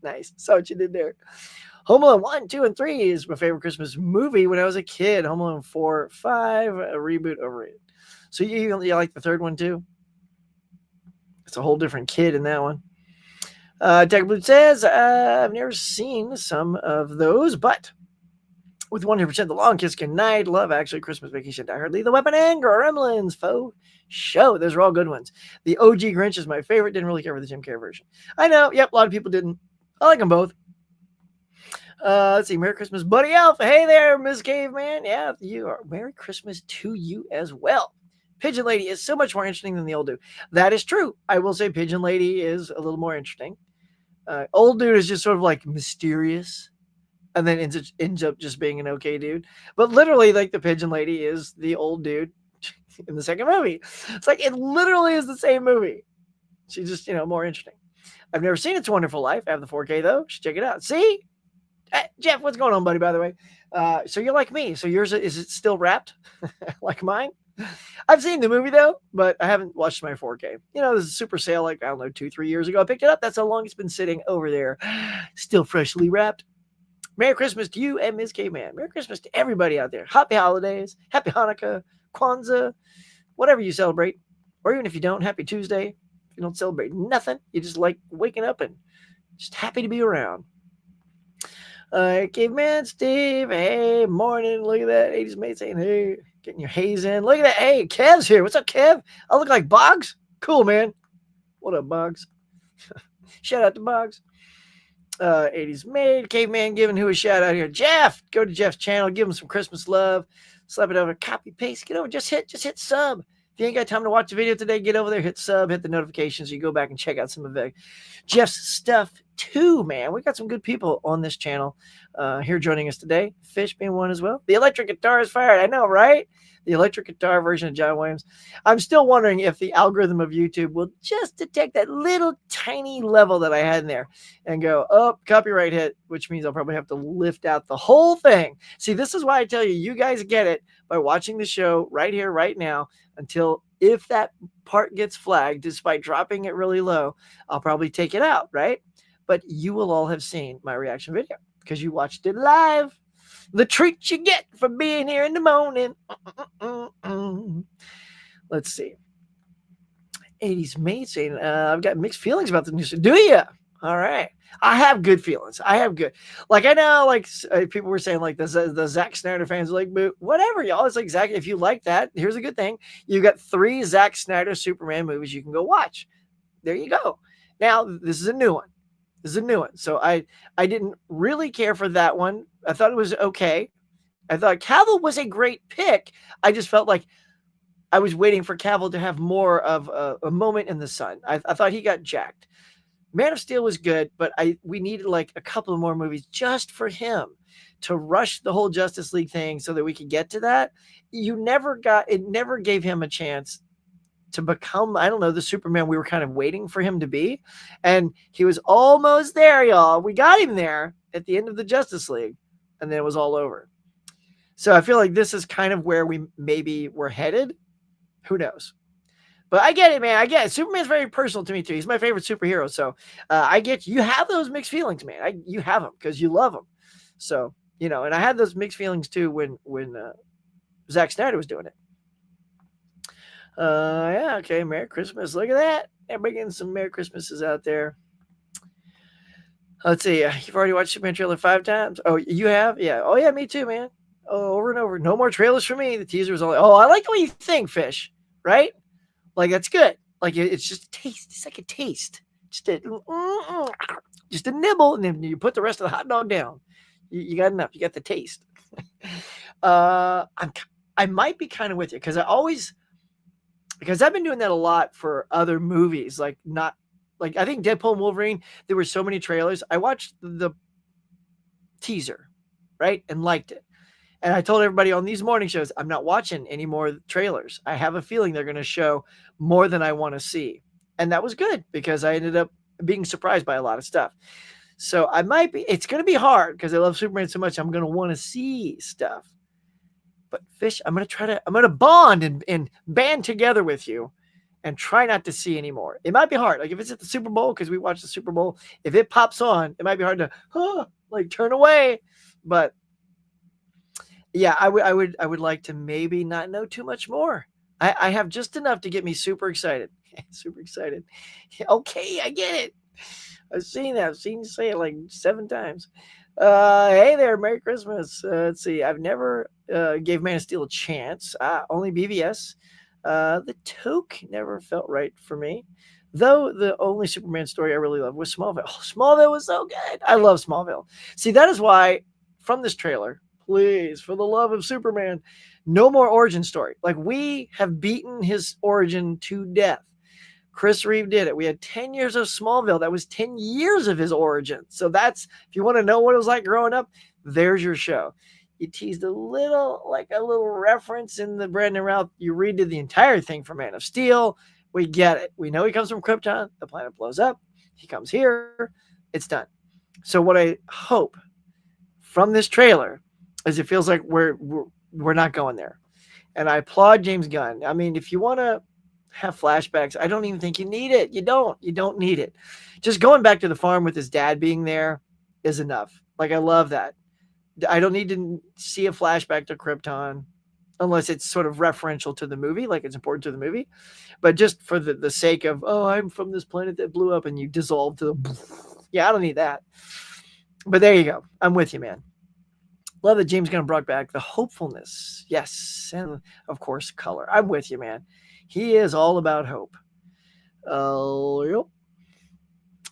Nice. Saw what you did there. Home Alone 1, 2, and 3 is my favorite Christmas movie when I was a kid. Home Alone 4, 5, a reboot overrated. So you like the third one too? It's a whole different kid in that one. Tech Blue says, I've never seen some of those, but with 100% The Long Kiss Goodnight, Love Actually, Christmas Vacation, Die Hard, Lethal Weapon, and Gremlins, Faux Show. Those are all good ones. The OG Grinch is my favorite. Didn't really care for the Jim Carrey version. I know. Yep, a lot of people didn't. I like them both. Let's see. Merry Christmas, Buddy Alpha. Hey there, Miss Caveman. Yeah, you are. Merry Christmas to you as well. Pigeon Lady is so much more interesting than the old dude. That is true. I will say Pigeon Lady is a little more interesting. Old dude is just sort of like mysterious, and then ends up just being an okay dude. But literally, like, the Pigeon Lady is the old dude in the second movie. It's like, it literally is the same movie. She's just, more interesting. I've never seen It's a Wonderful Life. I have the 4K though. You should check it out. See? Jeff, what's going on, buddy, by the way? So you're like me. So yours, is it still wrapped like mine? I've seen the movie though, but I haven't watched my 4K. This is a super sale, like, I don't know, 2-3 years ago. I picked it up. That's how long it's been sitting over there. Still freshly wrapped. Merry Christmas to you and Ms. Caveman. Merry Christmas to everybody out there. Happy holidays. Happy Hanukkah, Kwanzaa, whatever you celebrate. Or even if you don't, happy Tuesday. If you don't celebrate nothing, you just like waking up and just happy to be around. Caveman Steve, hey, morning. Look at that. 80s mate saying, hey, getting your haze in. Look at that. Hey, Kev's here. What's up, Kev? I look like Boggs? Cool, man. What up, Boggs? Shout out to Boggs. 80s made, Caveman giving who a shout out here. Jeff, go to Jeff's channel, give him some Christmas love, slap it over, copy paste, get over, just hit sub. If you ain't got time to watch the video today, get over there, hit sub, hit the notifications, you go back and check out some of Jeff's stuff too, man. We got some good people on this channel here joining us today. Fish being one as well. The electric guitar is fired. I know, right? The electric guitar version of John Williams. I'm still wondering if the algorithm of YouTube will just detect that little tiny level that I had in there and go, oh, copyright hit, which means I'll probably have to lift out the whole thing. See, this is why I tell you, you guys get it by watching the show right here, right now, until if that part gets flagged, despite dropping it really low, I'll probably take it out, right? But you will all have seen my reaction video because you watched it live. The treat you get for being here in the morning. Let's see. 80s mate saying, I've got mixed feelings about the new show. Do you? All right. I have good feelings. I know, like, people were saying, like, the Zack Snyder fans are like, but whatever, y'all. It's like, Zack, if you like that, here's a good thing. You got 3 Zack Snyder Superman movies you can go watch. There you go. Now, this is a new one. So I didn't really care for that one. I thought it was okay. I thought Cavill was a great pick. I just felt like I was waiting for Cavill to have more of a moment in the sun. I thought he got jacked. Man of Steel was good, but we needed like a couple of more movies just for him to rush the whole Justice League thing so that we could get to that. It never gave him a chance to become, I don't know, the Superman we were kind of waiting for him to be. And he was almost there, y'all. We got him there at the end of the Justice League, and then it was all over. So I feel like this is kind of where we maybe were headed. Who knows? But I get it, man. I get it. Superman's very personal to me too. He's my favorite superhero. So I get you have those mixed feelings, man. You have them because you love them. So and I had those mixed feelings too when Zack Snyder was doing it. Yeah, okay. Merry Christmas. Look at that. Everybody getting some Merry Christmases out there. Let's see. You've already watched Superman trailer 5 times. Oh, you have? Yeah. Oh, yeah. Me too, man. Oh, over and over. No more trailers for me. The teaser was all. Oh, I like the way you think, Fish. Right? Like that's good. Like it's just a taste. It's like a taste. Just a nibble, and then you put the rest of the hot dog down. You got enough. You got the taste. I might be kind of with you because I've been doing that a lot for other movies. Like not like I think Deadpool and Wolverine. There were so many trailers. I watched the teaser, right, and liked it. And I told everybody on these morning shows, I'm not watching any more trailers. I have a feeling they're going to show more than I want to see. And that was good because I ended up being surprised by a lot of stuff. So it's going to be hard because I love Superman so much. I'm going to want to see stuff. But Fish, I'm going to bond and band together with you and try not to see anymore. It might be hard. Like if it's at the Super Bowl, because we watch the Super Bowl, if it pops on, it might be hard to turn away. But yeah, I would like to maybe not know too much more. I have just enough to get me super excited. Super excited. Okay, I get it. I've seen that. I've seen you say it like 7 times. Hey there, Merry Christmas. Let's see. I've never gave Man of Steel a chance. Only BVS. The Toque never felt right for me. Though the only Superman story I really loved was Smallville. Oh, Smallville was so good. I love Smallville. See, that is why from this trailer, please, for the love of Superman, no more origin story. Like we have beaten his origin to death. Chris Reeve did it. We had 10 years of Smallville. That was 10 years of his origin. So that's, if you want to know what it was like growing up, there's your show. You teased a little reference in the Brandon Routh. You redid the entire thing for Man of Steel. We get it. We know he comes from Krypton. The planet blows up. He comes here. It's done. So what I hope from this trailer is it feels like we're not going there. And I applaud James Gunn. I mean, if you want to have flashbacks, I don't even think you need it. You don't need it. Just going back to the farm with his dad being there is enough. Like I love that. I don't need to see a flashback to Krypton unless it's sort of referential to the movie, like it's important to the movie. But just for the sake of, oh, I'm from this planet that blew up and you dissolved to the yeah, I don't need that. But there you go. I'm with you, man. Love that James Gunn brought back the hopefulness. Yes. And of course, color. I'm with you, man. He is all about hope. Yep.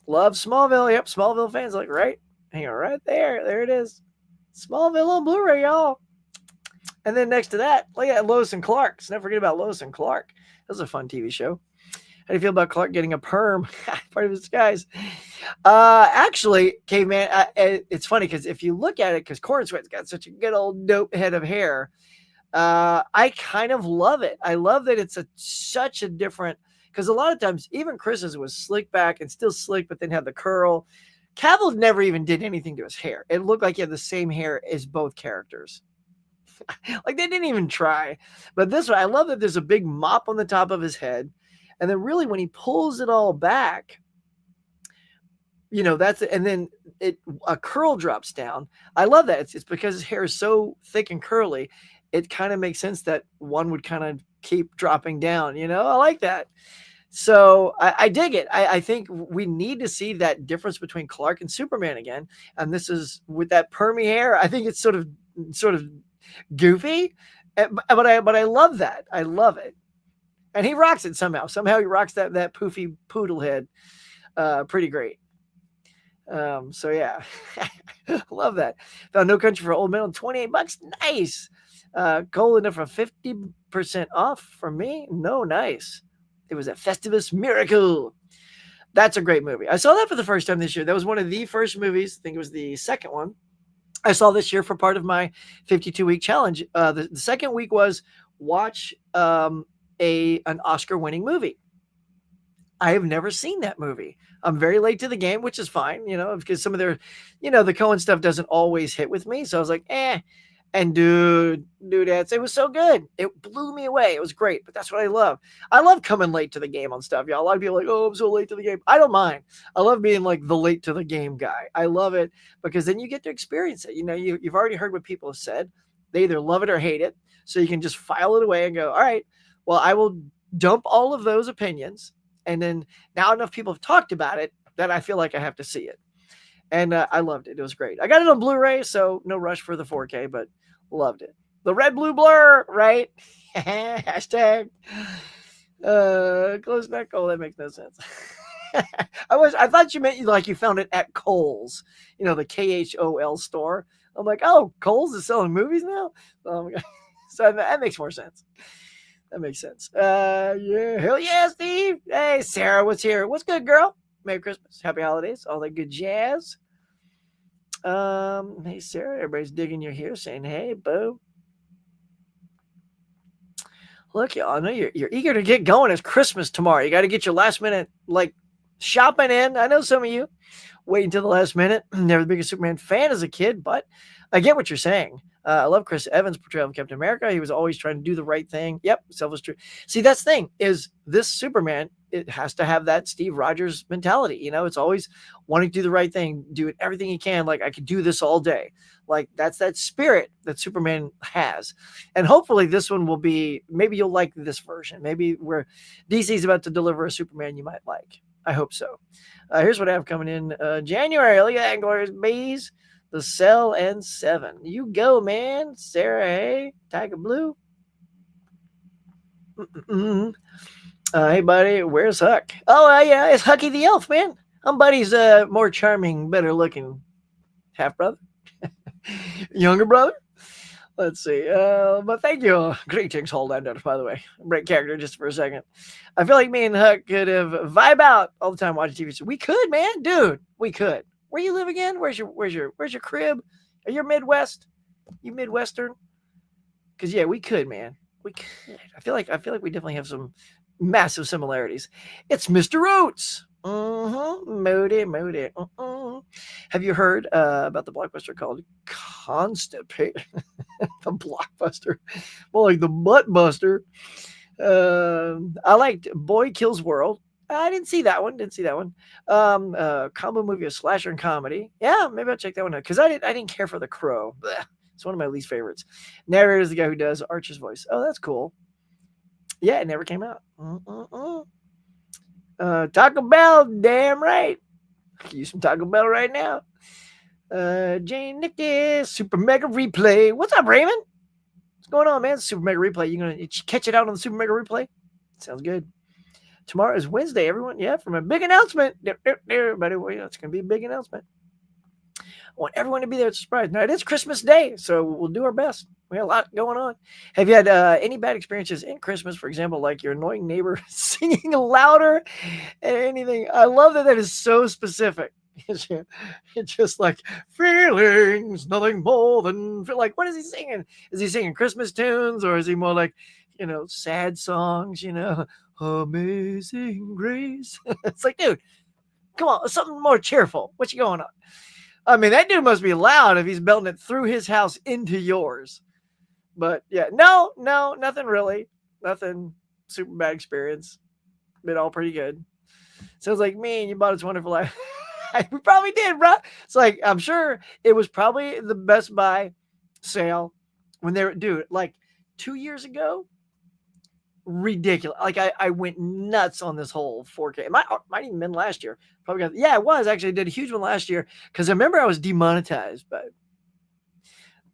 Love Smallville. Yep. Smallville fans like, right? Hang on, right there. There it is. Smallville on Blu-ray, y'all. And then next to that, look at Lois and Clark. Let's never forget about Lois and Clark. That was a fun TV show. How do you feel about Clark getting a perm? Part of his disguise. Actually, Caveman, it's funny because if you look at it, because Corn Sweat's got such a good old dope head of hair, I kind of love it. I love that it's such a different, because a lot of times, even Chris's was slick back and still slick, but then had the curl. Cavill never even did anything to his hair. It looked like he had the same hair as both characters. Like they didn't even try. But this one, I love that there's a big mop on the top of his head. And then really when he pulls it all back, that's it. And then a curl drops down. I love that. It's because his hair is so thick and curly. It kind of makes sense that one would kind of keep dropping down. I like that. So I dig it. I think we need to see that difference between Clark and Superman again. And this is with that permy hair. I think it's sort of goofy, but I love that. I love it. And he rocks it somehow. Somehow he rocks that poofy poodle head pretty great. So yeah, love that. Found No Country for Old Men on $28. Nice. Cold enough for 50% off from me. No, nice. It was a Festivus miracle. That's a great movie. I saw that for the first time this year. That was one of the first movies. I think it was the second one I saw this year for part of my 52-week challenge. The second week was watch an Oscar-winning movie. I have never seen that movie. I'm very late to the game, which is fine, because some of their, the Coen stuff doesn't always hit with me. So I was like, And dude, it was so good. It blew me away. It was great. But that's what I love. I love coming late to the game on stuff, y'all. A lot of people are like, oh, I'm so late to the game. I don't mind. I love being like the late to the game guy. I love it because then you get to experience it. You know, you've already heard what people have said. They either love it or hate it. So you can just file it away and go, all right, well, I will dump all of those opinions. And then now enough people have talked about it that I feel like I have to see it. And I loved it. It was great. I got it on Blu-ray, so no rush for the 4K, but loved it. The red blue blur, right? Hashtag close neck. Oh, that makes no sense. I thought you meant you found it at Kohl's, the KHOL store. I'm like, oh, Kohl's is selling movies now. So that makes more sense. That makes sense. Yeah, hell yeah, Steve. Hey, Sarah, what's here? What's good, girl? Merry Christmas, Happy Holidays, all that good jazz. Hey Sarah, everybody's digging you're here, saying hey, boo. Look, y'all, I know you're eager to get going. It's Christmas tomorrow. You got to get your last minute shopping in. I know some of you wait until the last minute. Never the biggest Superman fan as a kid, but I get what you're saying. I love Chris Evans' portrayal of Captain America. He was always trying to do the right thing. Yep, self is true. See, that's the thing is this Superman, it has to have that Steve Rogers mentality. It's always wanting to do the right thing, doing everything he can. Like, I could do this all day. Like, that's that spirit that Superman has. And hopefully this one will be, maybe you'll like this version. Maybe where DC's about to deliver a Superman you might like. I hope so. Here's what I have coming in January. Look at that, Glorious Bees. The Cell and 7. You go, man. Sarah, hey. Tiger Blue. Hey, buddy. Where's Huck? Oh, yeah. It's Hucky the Elf, man. I'm Buddy's more charming, better looking half brother. Younger brother. Let's see. But thank you. Greetings, Holdlanders, by the way. Break character just for a second. I feel like me and Huck could have vibe out all the time watching TV. So we could, man. Dude, we could. Where you live again? Where's your crib? Are you Midwest? You Midwestern? Because yeah, we could, man. We could. I feel like we definitely have some massive similarities. It's Mr. Oates. Moody. Have you heard about the blockbuster called Constipate? The blockbuster, more like the butt buster. I liked Boy Kills World. I didn't see that one. Combo movie, a slasher and comedy. Yeah, maybe I'll check that one out because I didn't care for The Crow. Blech. It's one of my least favorites. Narrator is the guy who does Archer's voice. Oh, that's cool. Yeah, it never came out. Taco Bell, damn right. Use some Taco Bell right now. Jane Nicky, Super Mega Replay. What's up, Raymond? What's going on, man? Super Mega Replay. You gonna catch it out on the Super Mega Replay? Sounds good. Tomorrow is Wednesday, everyone. Yeah, from a big announcement. Everybody, it's going to be a big announcement. I want everyone to be there. It's a surprise. Now, it is Christmas Day, so we'll do our best. We have a lot going on. Have you had any bad experiences in Christmas, for example, like your annoying neighbor singing louder and anything? I love that is so specific. It's just like feelings, nothing more than like, what is he singing? Is he singing Christmas tunes or is he more like, sad songs, Amazing Grace? It's like, dude, come on, something more cheerful. What's going on? I mean, that dude must be loud if he's belting it through his house into yours. But yeah, no, nothing really. Nothing super bad experience. Been all pretty good. Sounds like me and you bought It's Wonderful Life. We probably did, bro. It's like, I'm sure it was probably the Best Buy sale when they were, dude, like 2 years ago. Ridiculous. Like I went nuts on this whole 4K. It might even been last year. Probably got, yeah, it was actually. I did a huge one last year because I remember I was demonetized by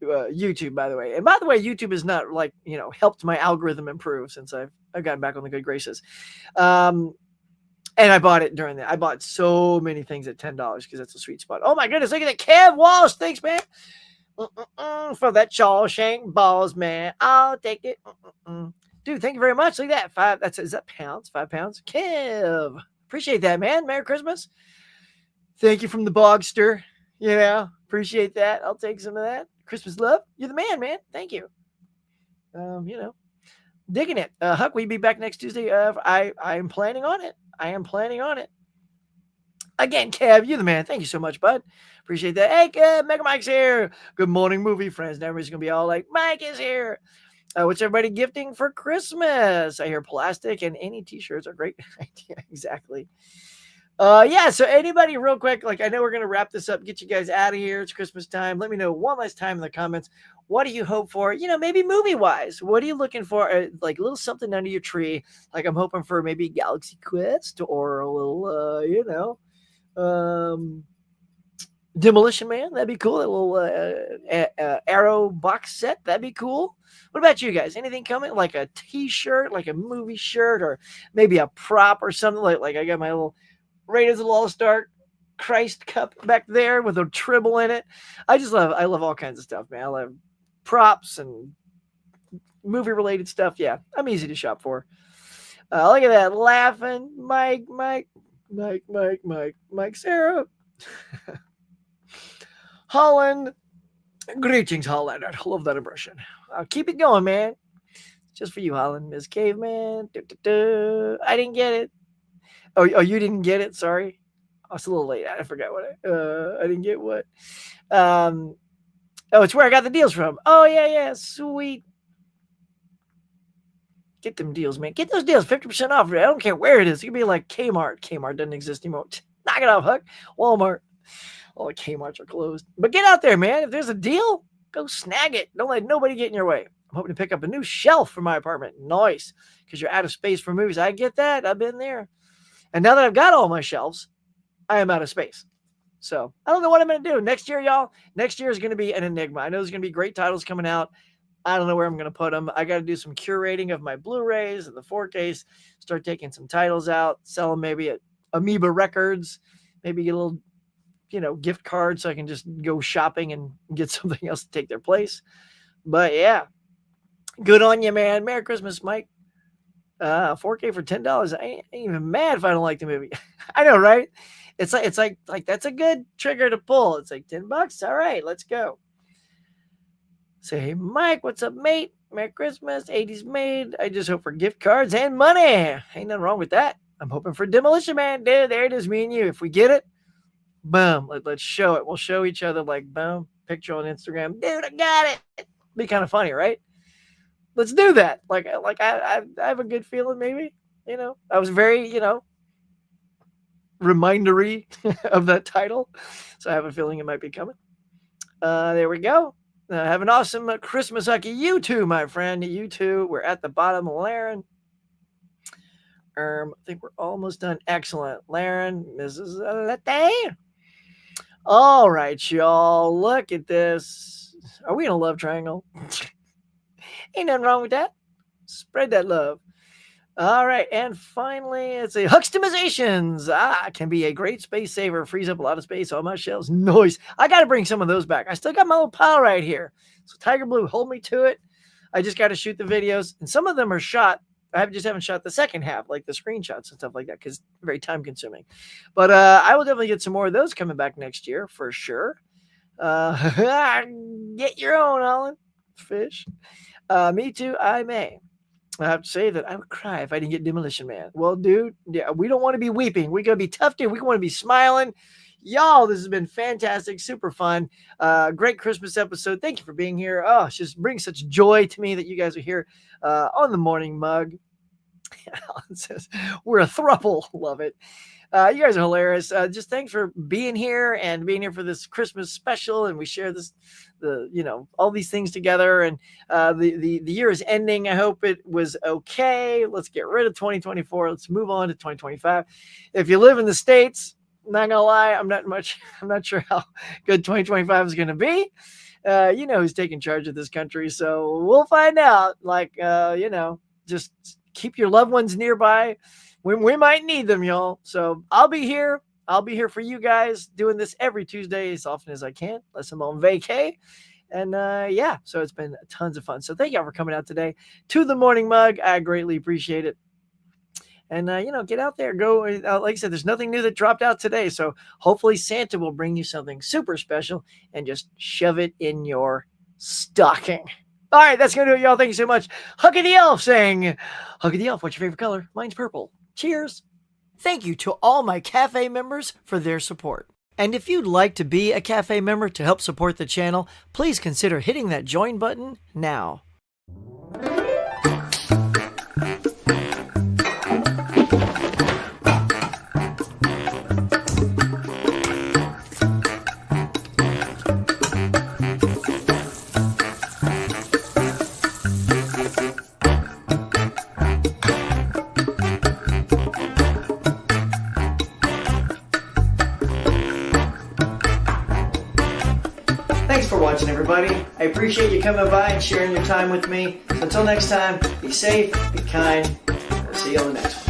YouTube, by the way. And by the way, YouTube has not helped my algorithm improve since I've gotten back on the good graces. And I bought it during that. I bought so many things at $10 because that's a sweet spot. Oh my goodness, look at that. Kev Walsh. Thanks, man. For that Shawshank balls, man. I'll take it. Dude, thank you very much. Look at that. Is that pounds? 5 pounds? Kev. Appreciate that, man. Merry Christmas. Thank you from the Bogster. Appreciate that. I'll take some of that. Christmas love. You're the man. Thank you. Digging it. Huck, will you be back next Tuesday? I am planning on it. Again, Kev, you the man. Thank you so much, bud. Appreciate that. Hey, Kev, Mega Mike's here. Good morning, movie friends. And everybody's going to be all like, Mike is here. What's everybody gifting for Christmas? I hear plastic and any t-shirts are great idea. Exactly. Yeah, so anybody real quick, like I know we're gonna wrap this up, get you guys out of here. It's Christmas time. Let me know one last time in the comments. What do you hope for? Maybe movie wise. What are you looking for? Like a little something under your tree. Like I'm hoping for maybe Galaxy Quest or a little Demolition Man. That'd be cool. A little Arrow box set. That'd be cool. What about you guys? Anything coming? Like a T-shirt, like a movie shirt, or maybe a prop or something. Like I got my little Raiders of the Lost Ark Christ cup back there with a tribble in it. I love all kinds of stuff, man. I love props and movie related stuff. Yeah, I'm easy to shop for. Look at that laughing, Mike, Sarah. Holland. Greetings, Hollander. Love that impression. Keep it going, man. Just for you, Holland. Ms. Caveman. I didn't get it. Oh, you didn't get it? Sorry. I was a little late. I forgot what I didn't get what. Oh, it's where I got the deals from. Oh, yeah. Sweet. Get them deals, man. Get those deals. 50% off. I don't care where it is. It could be like Kmart. Kmart doesn't exist anymore. Knock it off, Huck. Walmart. All the Kmarts are closed. But get out there, man. If there's a deal, go snag it. Don't let nobody get in your way. I'm hoping to pick up a new shelf for my apartment. Nice. Because you're out of space for movies. I get that. I've been there. And now that I've got all my shelves, I am out of space. So I don't know what I'm going to do. Next year, y'all, next year is going to be an enigma. I know there's going to be great titles coming out. I don't know where I'm going to put them. I got to do some curating of my Blu-rays and the 4Ks, start taking some titles out, sell them maybe at Amoeba Records, maybe get a little, gift card so I can just go shopping and get something else to take their place. But yeah, good on you, man. Merry Christmas, Mike. 4K for $10. I ain't even mad if I don't like the movie. I know, right? It's like that's a good trigger to pull. It's like $10. All right, let's go. Say, hey, Mike, what's up, mate? Merry Christmas. 80s made. I just hope for gift cards and money. Ain't nothing wrong with that. I'm hoping for Demolition Man. Dude, there it is, me and you. If we get it, boom. Let's show it. We'll show each other like, boom, picture on Instagram. Dude, I got it. Be kind of funny, right? Let's do that. Like I have a good feeling, maybe. I was very, remindery of that title. So I have a feeling it might be coming. There we go. Have an awesome Christmas, Hucky. You too, my friend. You too. We're at the bottom of Laren. I think we're almost done. Excellent. Laren, Mrs. Latte. All right, y'all. Look at this. Are we in a love triangle? Ain't nothing wrong with that. Spread that love. All right, and finally, it's a Huxtamizations. Can be a great space saver. Frees up a lot of space on my shelves. Nice. I got to bring some of those back. I still got my little pile right here. So Tiger Blue, hold me to it. I just got to shoot the videos, and some of them are shot. I just haven't shot the second half, like the screenshots and stuff like that, because very time consuming. But I will definitely get some more of those coming back next year for sure. Get your own, Alan. Fish. Me too. I may. I have to say that I would cry if I didn't get Demolition Man. Well, dude, yeah, we don't want to be weeping. We're going to be tough, dude. We want to be smiling. Y'all, this has been fantastic, super fun. Great Christmas episode. Thank you for being here. Oh, it just brings such joy to me that you guys are here on the Morning Mug. Alan says, we're a throuple. Love it. You guys are hilarious. Just thanks for being here and being here for this Christmas special. And we share all these things together. And the year is ending. I hope it was okay. Let's get rid of 2024. Let's move on to 2025. If you live in the States, not gonna lie, I'm not sure how good 2025 is gonna be. Who's taking charge of this country, so we'll find out. Just keep your loved ones nearby. We might need them, y'all. So I'll be here. I'll be here for you guys, doing this every Tuesday as often as I can, unless I'm on vacay. And so it's been tons of fun. So thank y'all for coming out today to the Morning Mug. I greatly appreciate it. And, get out there. Go. Like I said, there's nothing new that dropped out today. So hopefully Santa will bring you something super special and just shove it in your stocking. All right, that's going to do it, y'all. Thank you so much. Huggy the Elf saying, Huggy the Elf, what's your favorite color? Mine's purple. Cheers. Thank you to all my cafe members for their support. And if you'd like to be a cafe member to help support the channel, please consider hitting that join button now. Thanks for watching, everybody. I appreciate you coming by and sharing your time with me. So until next time, be safe, be kind. We'll see you on the next one.